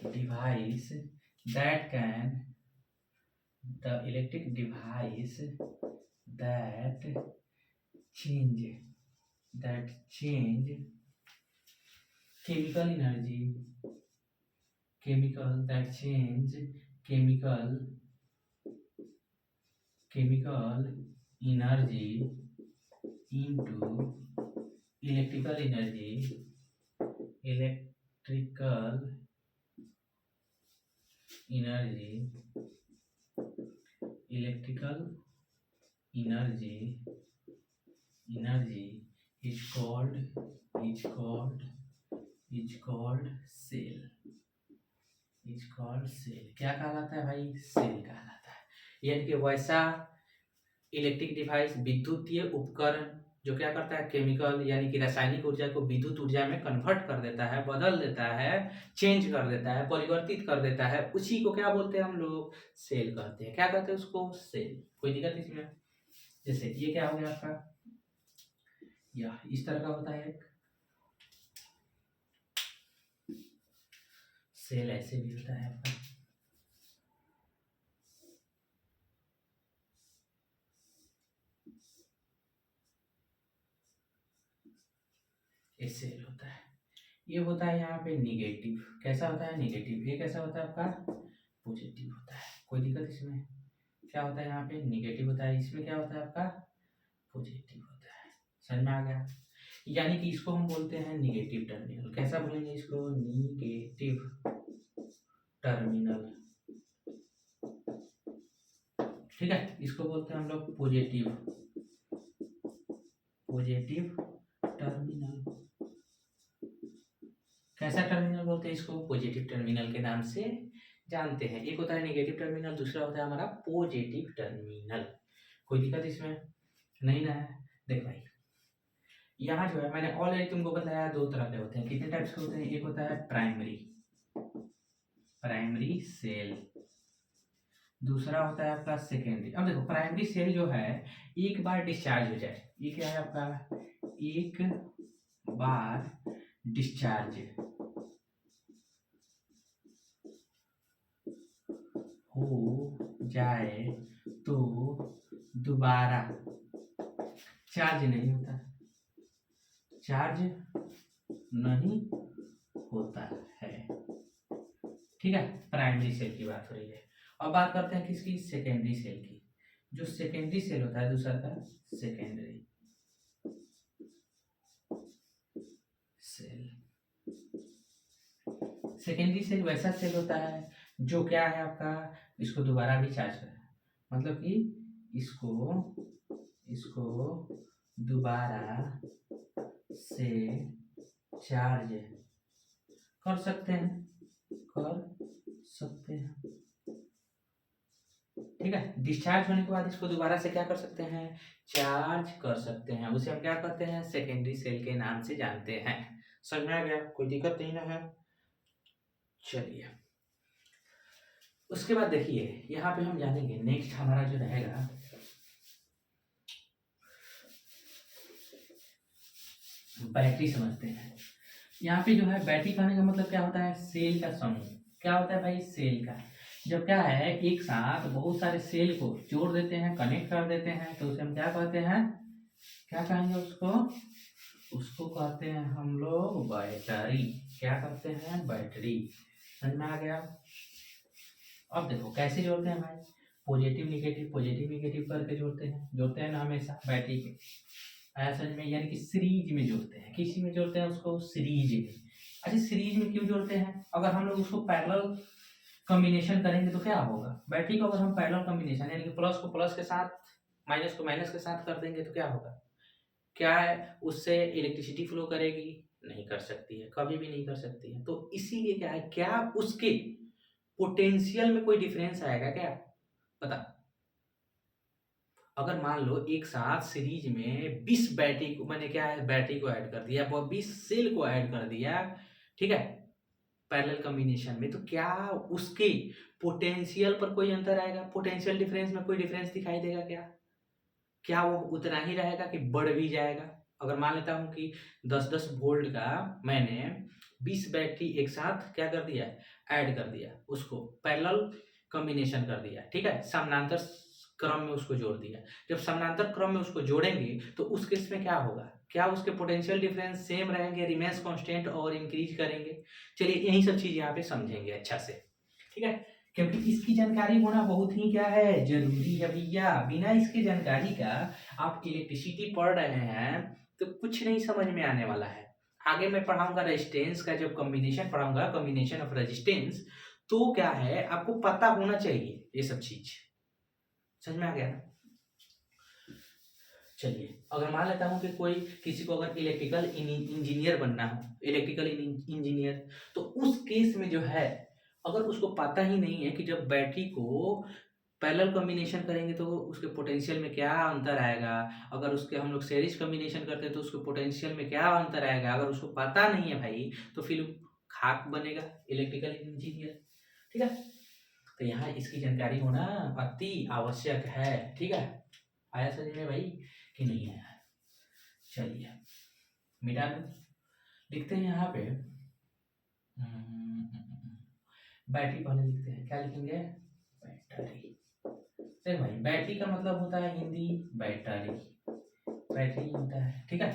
device that can, the electric device that change, that change chemical energy, chemical that change chemical energy into electrical energy, electrical energy, electrical energy, energy is called cell, is called cell। क्या कहलाता है भाई, cell कहलाता है। यानी कि वैसा electric device, विद्युतीय उपकरण जो क्या करता है, केमिकल यानी कि रासायनिक ऊर्जा को विद्युत ऊर्जा में कन्वर्ट कर देता है, बदल देता है, चेंज कर देता है, परिवर्तित कर देता है, उसी को क्या बोलते हैं हम लोग, सेल कहते हैं। क्या कहते हैं उसको, सेल। कोई दिक्कत इसमें। जैसे ये क्या हो गया आपका, या इस तरह का होता है एक सेल, ऐसे भी होता है आपका। ये सेल होता है। ये होता है यहाँ पे निगेटिव। कैसा होता है? निगेटिव। ये कैसा होता है आपका? पॉजिटिव होता है। कोई दिक्कत इसमें? क्या होता है यहाँ पे? निगेटिव होता है। इसमें क्या होता है आपका? पॉजिटिव होता है। समझ में आ गया? यानी कि इसको हम बोलते हैं निगेटिव टर्मिनल। कैसा बोलेंगे इसको? Negative terminal. ठीक है, इसको बोलते हैं हम लोग पॉजिटिव टर्मिनल। कैसा टर्मिनल बोलते हैं इसको? पॉजिटिव टर्मिनल के नाम से जानते हैं। एक होता है नेगेटिव टर्मिनल, दूसरा होता है हमारा पॉजिटिव टर्मिनल। कोई दिक्कत इसमें नहीं ना है? देख भाई, यहाँ जो है मैंने ऑलरेडी तुमको बताया दो तरह के होते हैं। कितने टाइप्स के होते हैं? एक होता है प्राइमरी सेल, दूसरा होता है आपका सेकेंडरी। अब देखो, प्राइमरी सेल जो है एक बार डिस्चार्ज हो जाए, ये क्या है आपका? एक बार डिस्चार्ज हो जाए तो दोबारा चार्ज नहीं होता, चार्ज नहीं होता है। ठीक है, प्राइमरी सेल की बात हो रही है। अब बात करते हैं किसकी? सेकेंडरी सेल की। जो सेकेंडरी सेल होता है दूसरा का सेकेंडरी सेल। सेकेंडरी सेल वैसा सेल होता है जो क्या है आपका? इसको दोबारा भी चार्ज कर, मतलब कि इसको दोबारा से चार्ज कर सकते हैं, ठीक है। डिस्चार्ज होने के बाद इसको दोबारा से क्या कर सकते हैं? चार्ज कर सकते हैं। उसे हम क्या कहते हैं? सेकेंडरी सेल के नाम से जानते हैं। समझ में आ गया? कोई दिक्कत नहीं ना है? चलिए, उसके बाद देखिए यहाँ पे हम जानेंगे नेक्स्ट हमारा जो रहेगा बैटरी। समझते हैं यहाँ पे जो है बैटरी कहने का मतलब क्या होता है? सेल का समूह। क्या होता है भाई? सेल का। जब क्या है एक साथ बहुत सारे सेल को जोड़ देते हैं, कनेक्ट कर देते हैं, तो उसे हम क्या कहते हैं? क्या कहेंगे उसको? उसको कहते हैं हम लोग बैटरी। क्या कहते हैं? बैटरी। समझ में आ गया? अब देखो कैसे जोड़ते हैं भाई? पॉजिटिव निगेटिव करके जोड़ते हैं ना हमेशा बैटरी के। आया समझ में? यानी कि सीरीज में जोड़ते हैं। किसी में जोड़ते हैं? उसको सीरीज में। अच्छा, सीरीज में क्यों जोड़ते हैं? अगर हम लोग उसको पैरेलल कॉम्बिनेशन करेंगे तो क्या होगा? बैटरी को अगर हम पैरेलल कॉम्बिनेशन यानी कि प्लस को प्लस के साथ, माइनस को माइनस के साथ कर देंगे तो क्या होगा? क्या है, उससे इलेक्ट्रिसिटी फ्लो करेगी? नहीं कर सकती है, कभी भी नहीं कर सकती है। तो इसीलिए क्या है, क्या उसके पोटेंशियल में कोई डिफरेंस आएगा क्या? बता। अगर मान लो एक साथ सीरीज में 20 बैटरी को, मैंने क्या है बैटरी को ऐड कर दिया, 20 सेल को ऐड कर दिया, ठीक है, पैरेलल कॉम्बिनेशन में, तो क्या उसके पोटेंशियल पर कोई अंतर आएगा? पोटेंशियल डिफरेंस में कोई डिफरेंस दिखाई देगा क्या? क्या वो उतना ही रहेगा कि बढ़ भी जाएगा? अगर मान लेता हूँ कि 10-10 वोल्ट का मैंने 20 बैटरी एक साथ क्या कर दिया? ऐड कर दिया, उसको पैरेलल कॉम्बिनेशन कर दिया, ठीक है, समानांतर क्रम में उसको जोड़ दिया। जब समानांतर क्रम में उसको जोड़ेंगे तो उस केस में क्या होगा? क्या उसके पोटेंशियल डिफरेंस सेम रहेंगे, रिमेंस कांस्टेंट, और इंक्रीज करेंगे? चलिए यही सब चीज यहाँ पे समझेंगे अच्छा से, ठीक है, क्योंकि इसकी जानकारी होना बहुत ही क्या है? जरूरी है भैया। बिना इसकी जानकारी का आप इलेक्ट्रिसिटी पढ़ रहे हैं तो कुछ नहीं समझ में आने वाला है। आगे मैं पढ़ाऊंगा रेजिस्टेंस का, जब कॉम्बिनेशन पढ़ाऊंगा, कॉम्बिनेशन ऑफ रेजिस्टेंस, तो क्या है आपको पता होना चाहिए ये सब चीज। समझ में आ गया ना? चलिए, अगर मान लेता हूँ कि कोई किसी को अगर इलेक्ट्रिकल इंजीनियर बनना हो, इलेक्ट्रिकल इंजीनियर, तो उस केस में जो है अगर उसको पता ही नहीं है कि जब बैटरी को पैरेलल कॉम्बिनेशन करेंगे तो उसके पोटेंशियल में क्या अंतर आएगा, अगर उसके हम लोग सीरीज कॉम्बिनेशन करते हैं तो उसके पोटेंशियल में क्या अंतर आएगा, अगर उसको पता नहीं है भाई तो फिर खाक बनेगा इलेक्ट्रिकल इंजीनियर, ठीक है। तो यहाँ इसकी जानकारी होना अति आवश्यक है, ठीक है। आया समझ में भाई कि नहीं आया? चलिए, मिटा दो। लिखते हैं यहाँ पे बैटरी पहले लिखते हैं, क्या लिखेंगे? बैटरी। देख भाई, बैटरी का मतलब होता है हिंदी बैटरी, बैटरी होता है, ठीक है।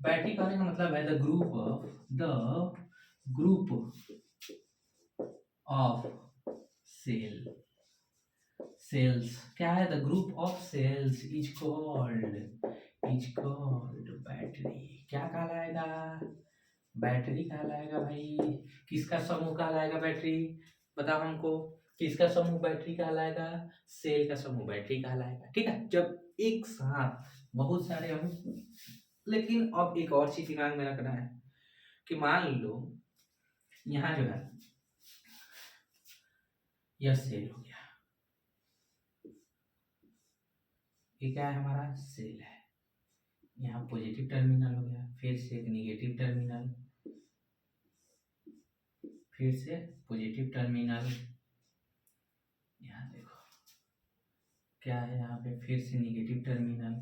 बैटरी कहने का मतलब है the group of cell cells. क्या है? The group of cells is called battery. क्या कहलाएगा? बैटरी कहलाएगा भाई। किसका समूह कहलाएगा बैटरी? बताओ हमको, किसका समूह बैटरी कहलाएगा? सेल का समूह बैटरी कहलाएगा, ठीक है। जब एक साथ बहुत सारे हम, लेकिन अब एक और चीज दिमाग में रखना है कि मान लो यहाँ जो है यह सेल हो गया, ये क्या है? हमारा सेल है। यहाँ पॉजिटिव टर्मिनल हो गया, फिर से एक निगेटिव टर्मिनल, फिर से पॉजिटिव टर्मिनल। यहाँ देखो क्या है, यहाँ पे फिर से निगेटिव टर्मिनल,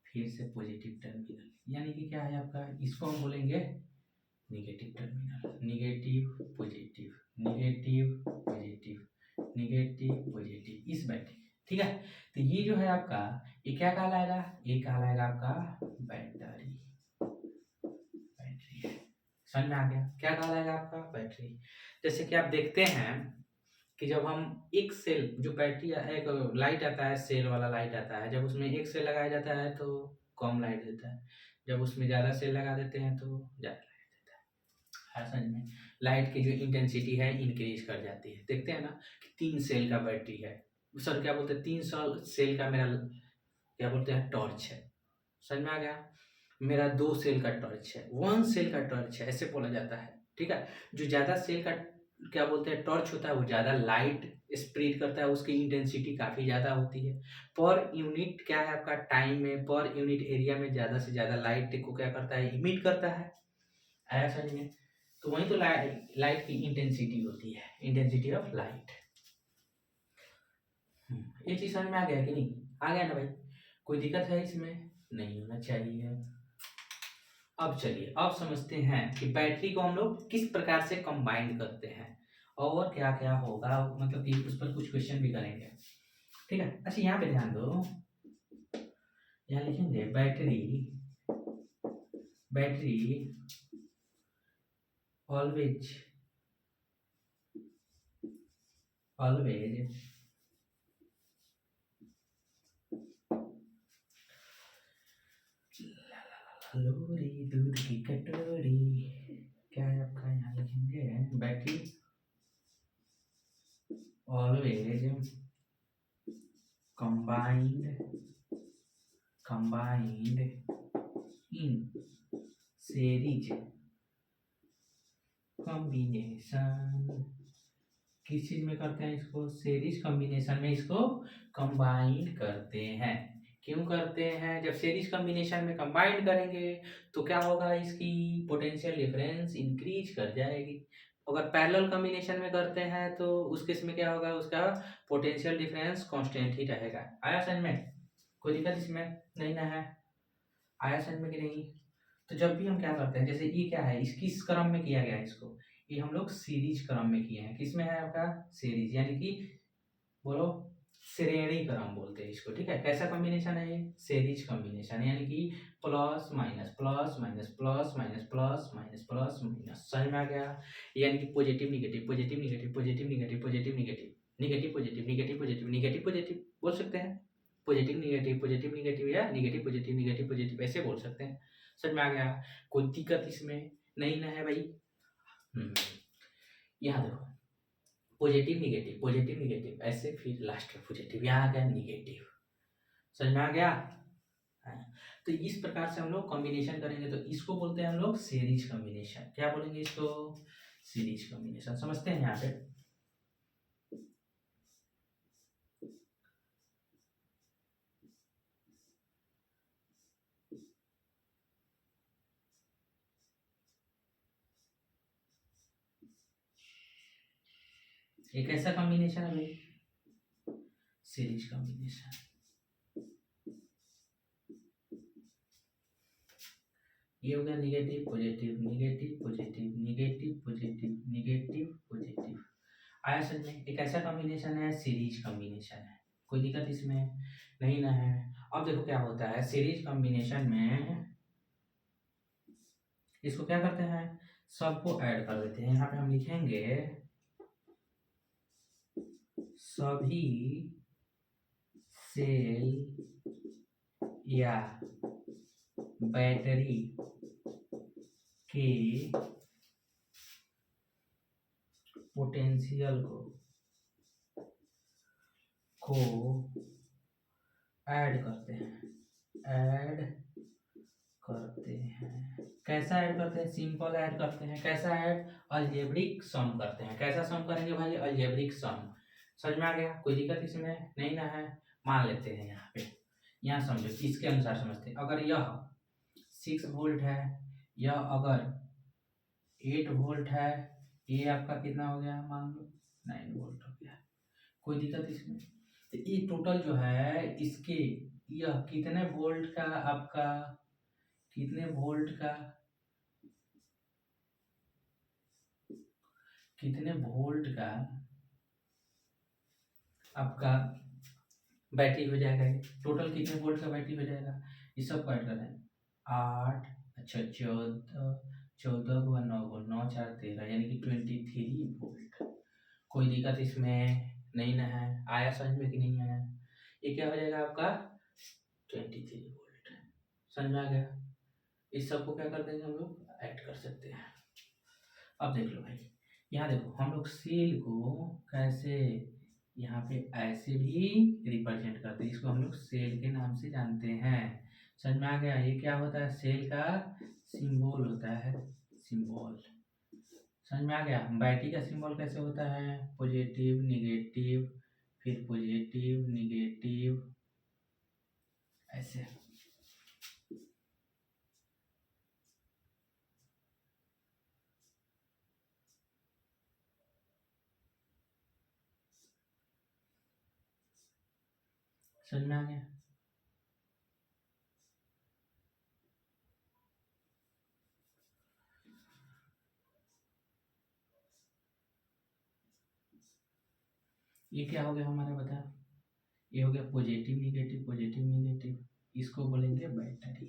फिर से पॉजिटिव टर्मिनल, यानी कि क्या है आपका, इसको हम बोलेंगे negative terminal. Negative positive, negative positive, negative positive, इस बैटरी, ठीक है। तो ये जो है आपका, ये क्या कहलाएगा? ये कहलाएगा आपका बैटरी। बैटरी समझ में आ गया? क्या कहलाएगा आपका? बैटरी। जैसे कि आप देखते हैं कि जब हम एक सेल, जो बैटरी एक लाइट आता है, सेल वाला लाइट आता है, जब उसमें एक सेल लगाया जाता है तो कम लाइट देता है, जब उसमें ज़्यादा सेल लगा देते हैं तो ज़्यादा लाइट देता है। समझ में? लाइट की जो इंटेंसिटी है इंक्रीज कर जाती है। देखते हैं ना कि 3 सेल का बैटरी है, सर क्या बोलते हैं, 3 सेल का मेरा क्या बोलते हैं, टॉर्च है। समझ में आ गया? मेरा 2 सेल का टॉर्च है, 1 सेल का टॉर्च है, ऐसे बोला जाता है, ठीक है। जो ज़्यादा सेल का क्या बोलते हैं टॉर्च होता है, वो ज़्यादा लाइट स्प्रेड करता है, उसकी इंटेंसिटी काफ़ी ज़्यादा होती है। पर यूनिट क्या है आपका, टाइम में, पर यूनिट एरिया में ज़्यादा से ज़्यादा लाइट को क्या करता है, इमिट करता है। आया समझ में? तो वही तो लाइट की इंटेंसिटी होती है, इंटेंसिटी ऑफ लाइट। ये चीज़ समझ में आ गया कि नहीं? आ गया ना भाई? कोई दिक्कत है इसमें? नहीं होना चाहिए। अब चलिए, अब समझते हैं कि बैटरी को हम लोग किस प्रकार से कंबाइन करते हैं और क्या क्या होगा, मतलब कि उस पर कुछ क्वेश्चन भी करेंगे, ठीक है। अच्छा यहाँ पे ध्यान दो, यहाँ लिखेंगे बैटरी, बैटरी ऑलवेज ऑलवेज लोरी दूध की कटोरी। क्या है आपका, यहाँ लिखेंगे battery always combined in series combination। किस चीज में करते हैं इसको? सीरीज कॉम्बिनेशन में इसको कंबाइन करते हैं। क्यों करते हैं? जब सीरीज कॉम्बिनेशन में कंबाइन करेंगे तो क्या होगा, इसकी पोटेंशियल डिफरेंस इंक्रीज कर जाएगी। अगर पैरेलल कॉम्बिनेशन में करते हैं तो उस केस में क्या होगा, उसका पोटेंशियल डिफरेंस कांस्टेंट ही रहेगा। आया समझ में? कोई दिक्कत इसमें नहीं ना है? आया समझ में कि नहीं? तो जब भी हम क्या करते हैं, जैसे ये क्या है, इस किस क्रम में किया गया है इसको, ये हम लोग सीरीज क्रम में किए हैं। किस में है आपका? सीरीज, यानी कि बोलो श्रेणी क्रम बोलते हैं इसको, ठीक है। कैसा कॉम्बिनेशन है ये? सीरीज कॉम्बिनेशन, यानी कि plus minus plus minus plus minus plus minus plus minus. समझ में आ गया? यानी कि positive negative positive negative positive negative positive negative negative positive negative positive negative positive बोल सकते हैं। पॉजिटिव निगेटिव या निगेटिव पॉजिटिव ऐसे बोल सकते हैं। समझ में आ गया? कोई दिक्कत इसमें नहीं ना है भाई? यहाँ देखो, पॉजिटिव निगेटिव ऐसे, फिर लास्ट में पॉजिटिव, यहाँ आ गया निगेटिव। समझ में आ गया? हाँ। तो इस प्रकार से हम लोग कॉम्बिनेशन करेंगे तो इसको बोलते हैं हम लोग सीरीज कॉम्बिनेशन। क्या बोलेंगे इसको? Series combination. समझते हैं यहाँ पे, एक ऐसा कॉम्बिनेशन है भाई, सीरीज कॉम्बिनेशन। ये हो गया negative positive negative positive negative positive negative positive. आया समझ में? एक ऐसा कॉम्बिनेशन है, सीरीज कॉम्बिनेशन है, कोई दिक्कत इसमें नहीं ना है। अब देखो क्या होता है सीरीज कॉम्बिनेशन में, इसको क्या करते हैं, सबको ऐड कर देते हैं। यहाँ पे हम लिखेंगे सभी सेल या बैटरी के पोटेंशियल को ऐड करते हैं। कैसा ऐड करते हैं? सिंपल ऐड करते हैं। कैसा ऐड? अलजेब्रिक सम करते हैं। कैसा सम करेंगे भाई? अलजेब्रिक सम। समझ में आ गया? कोई दिक्कत इसमें नहीं ना है। मान लेते हैं यहाँ पे, यहाँ समझो, इसके अनुसार समझते हैं। अगर यह 6 वोल्ट है, यह अगर 8 वोल्ट है, ये आपका कितना हो गया, मान लो 9 वोल्ट हो गया। कोई दिक्कत इसमें? तो ये टोटल जो है इसके, यह कितने वोल्ट का आपका, कितने वोल्ट का, कितने वोल्ट का आपका बैटरी हो जाएगा। ये टोटल कितने वोल्ट का बैटरी हो जाएगा, ये सब ऐड कर दें। 8, अच्छा 14 को 9 को 9 4 13, यानी कि 23 वोल्ट। कोई दिक्कत इसमें नहीं ना है। आया समझ में कि नहीं आया? ये क्या हो जाएगा आपका 23 वोल्ट। समझ में आ गया? इस सब को क्या कर देंगे हम लोग, ऐड कर सकते हैं। अब देख लो भाई, यहाँ देखो हम लोग सेल को कैसे, यहाँ पे ऐसे भी रिप्रेजेंट करते हैं। इसको हम लोग सेल के नाम से जानते हैं। समझ में आ गया? ये क्या होता है, सेल का सिंबल होता है, सिंबल। समझ में आ गया? बैटरी का सिंबल कैसे होता है, पॉजिटिव नेगेटिव, फिर पॉजिटिव नेगेटिव, ऐसे। समझ में आ गया? ये क्या हो गया हमारा, बता? ये हो गया पॉजिटिव नेगेटिव पॉजिटिव नेगेटिव। इसको बोलेंगे बैटरी,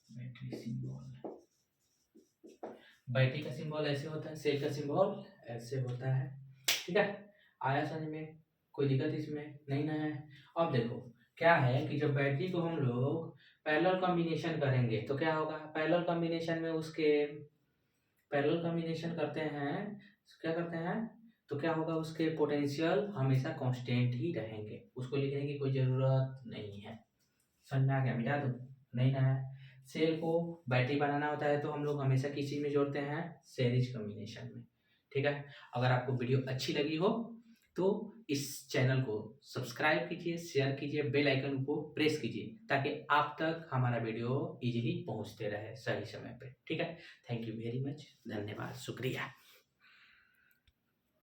बैटरी सिंबल। बैटरी का सिंबल ऐसे होता है, सेल का सिंबल ऐसे होता है। ठीक है? आया समझ में? कोई दिक्कत इसमें नहीं ना है। अब देखो क्या है कि जब बैटरी को हम लोग पैरेलल कॉम्बिनेशन करेंगे तो क्या होगा, पैरेलल कॉम्बिनेशन में उसके, पैरेलल कॉम्बिनेशन करते हैं, क्या करते हैं, तो क्या होगा, उसके पोटेंशियल हमेशा कांस्टेंट ही रहेंगे। उसको लिखने की कोई ज़रूरत नहीं है। समझ में आ गया? मिटा दूँ? नहीं ना है। सेल को बैटरी बनाना होता है तो हम लोग हमेशा किस चीज़ में जोड़ते हैं, सीरीज कॉम्बिनेशन में। ठीक है? अगर आपको वीडियो अच्छी लगी हो तो इस चैनल को सब्सक्राइब कीजिए, शेयर कीजिए, बेल आइकन को प्रेस कीजिए ताकि आप तक हमारा वीडियो इजीली पहुंचते रहे सही समय पे। ठीक है? थैंक यू वेरी मच, धन्यवाद, शुक्रिया।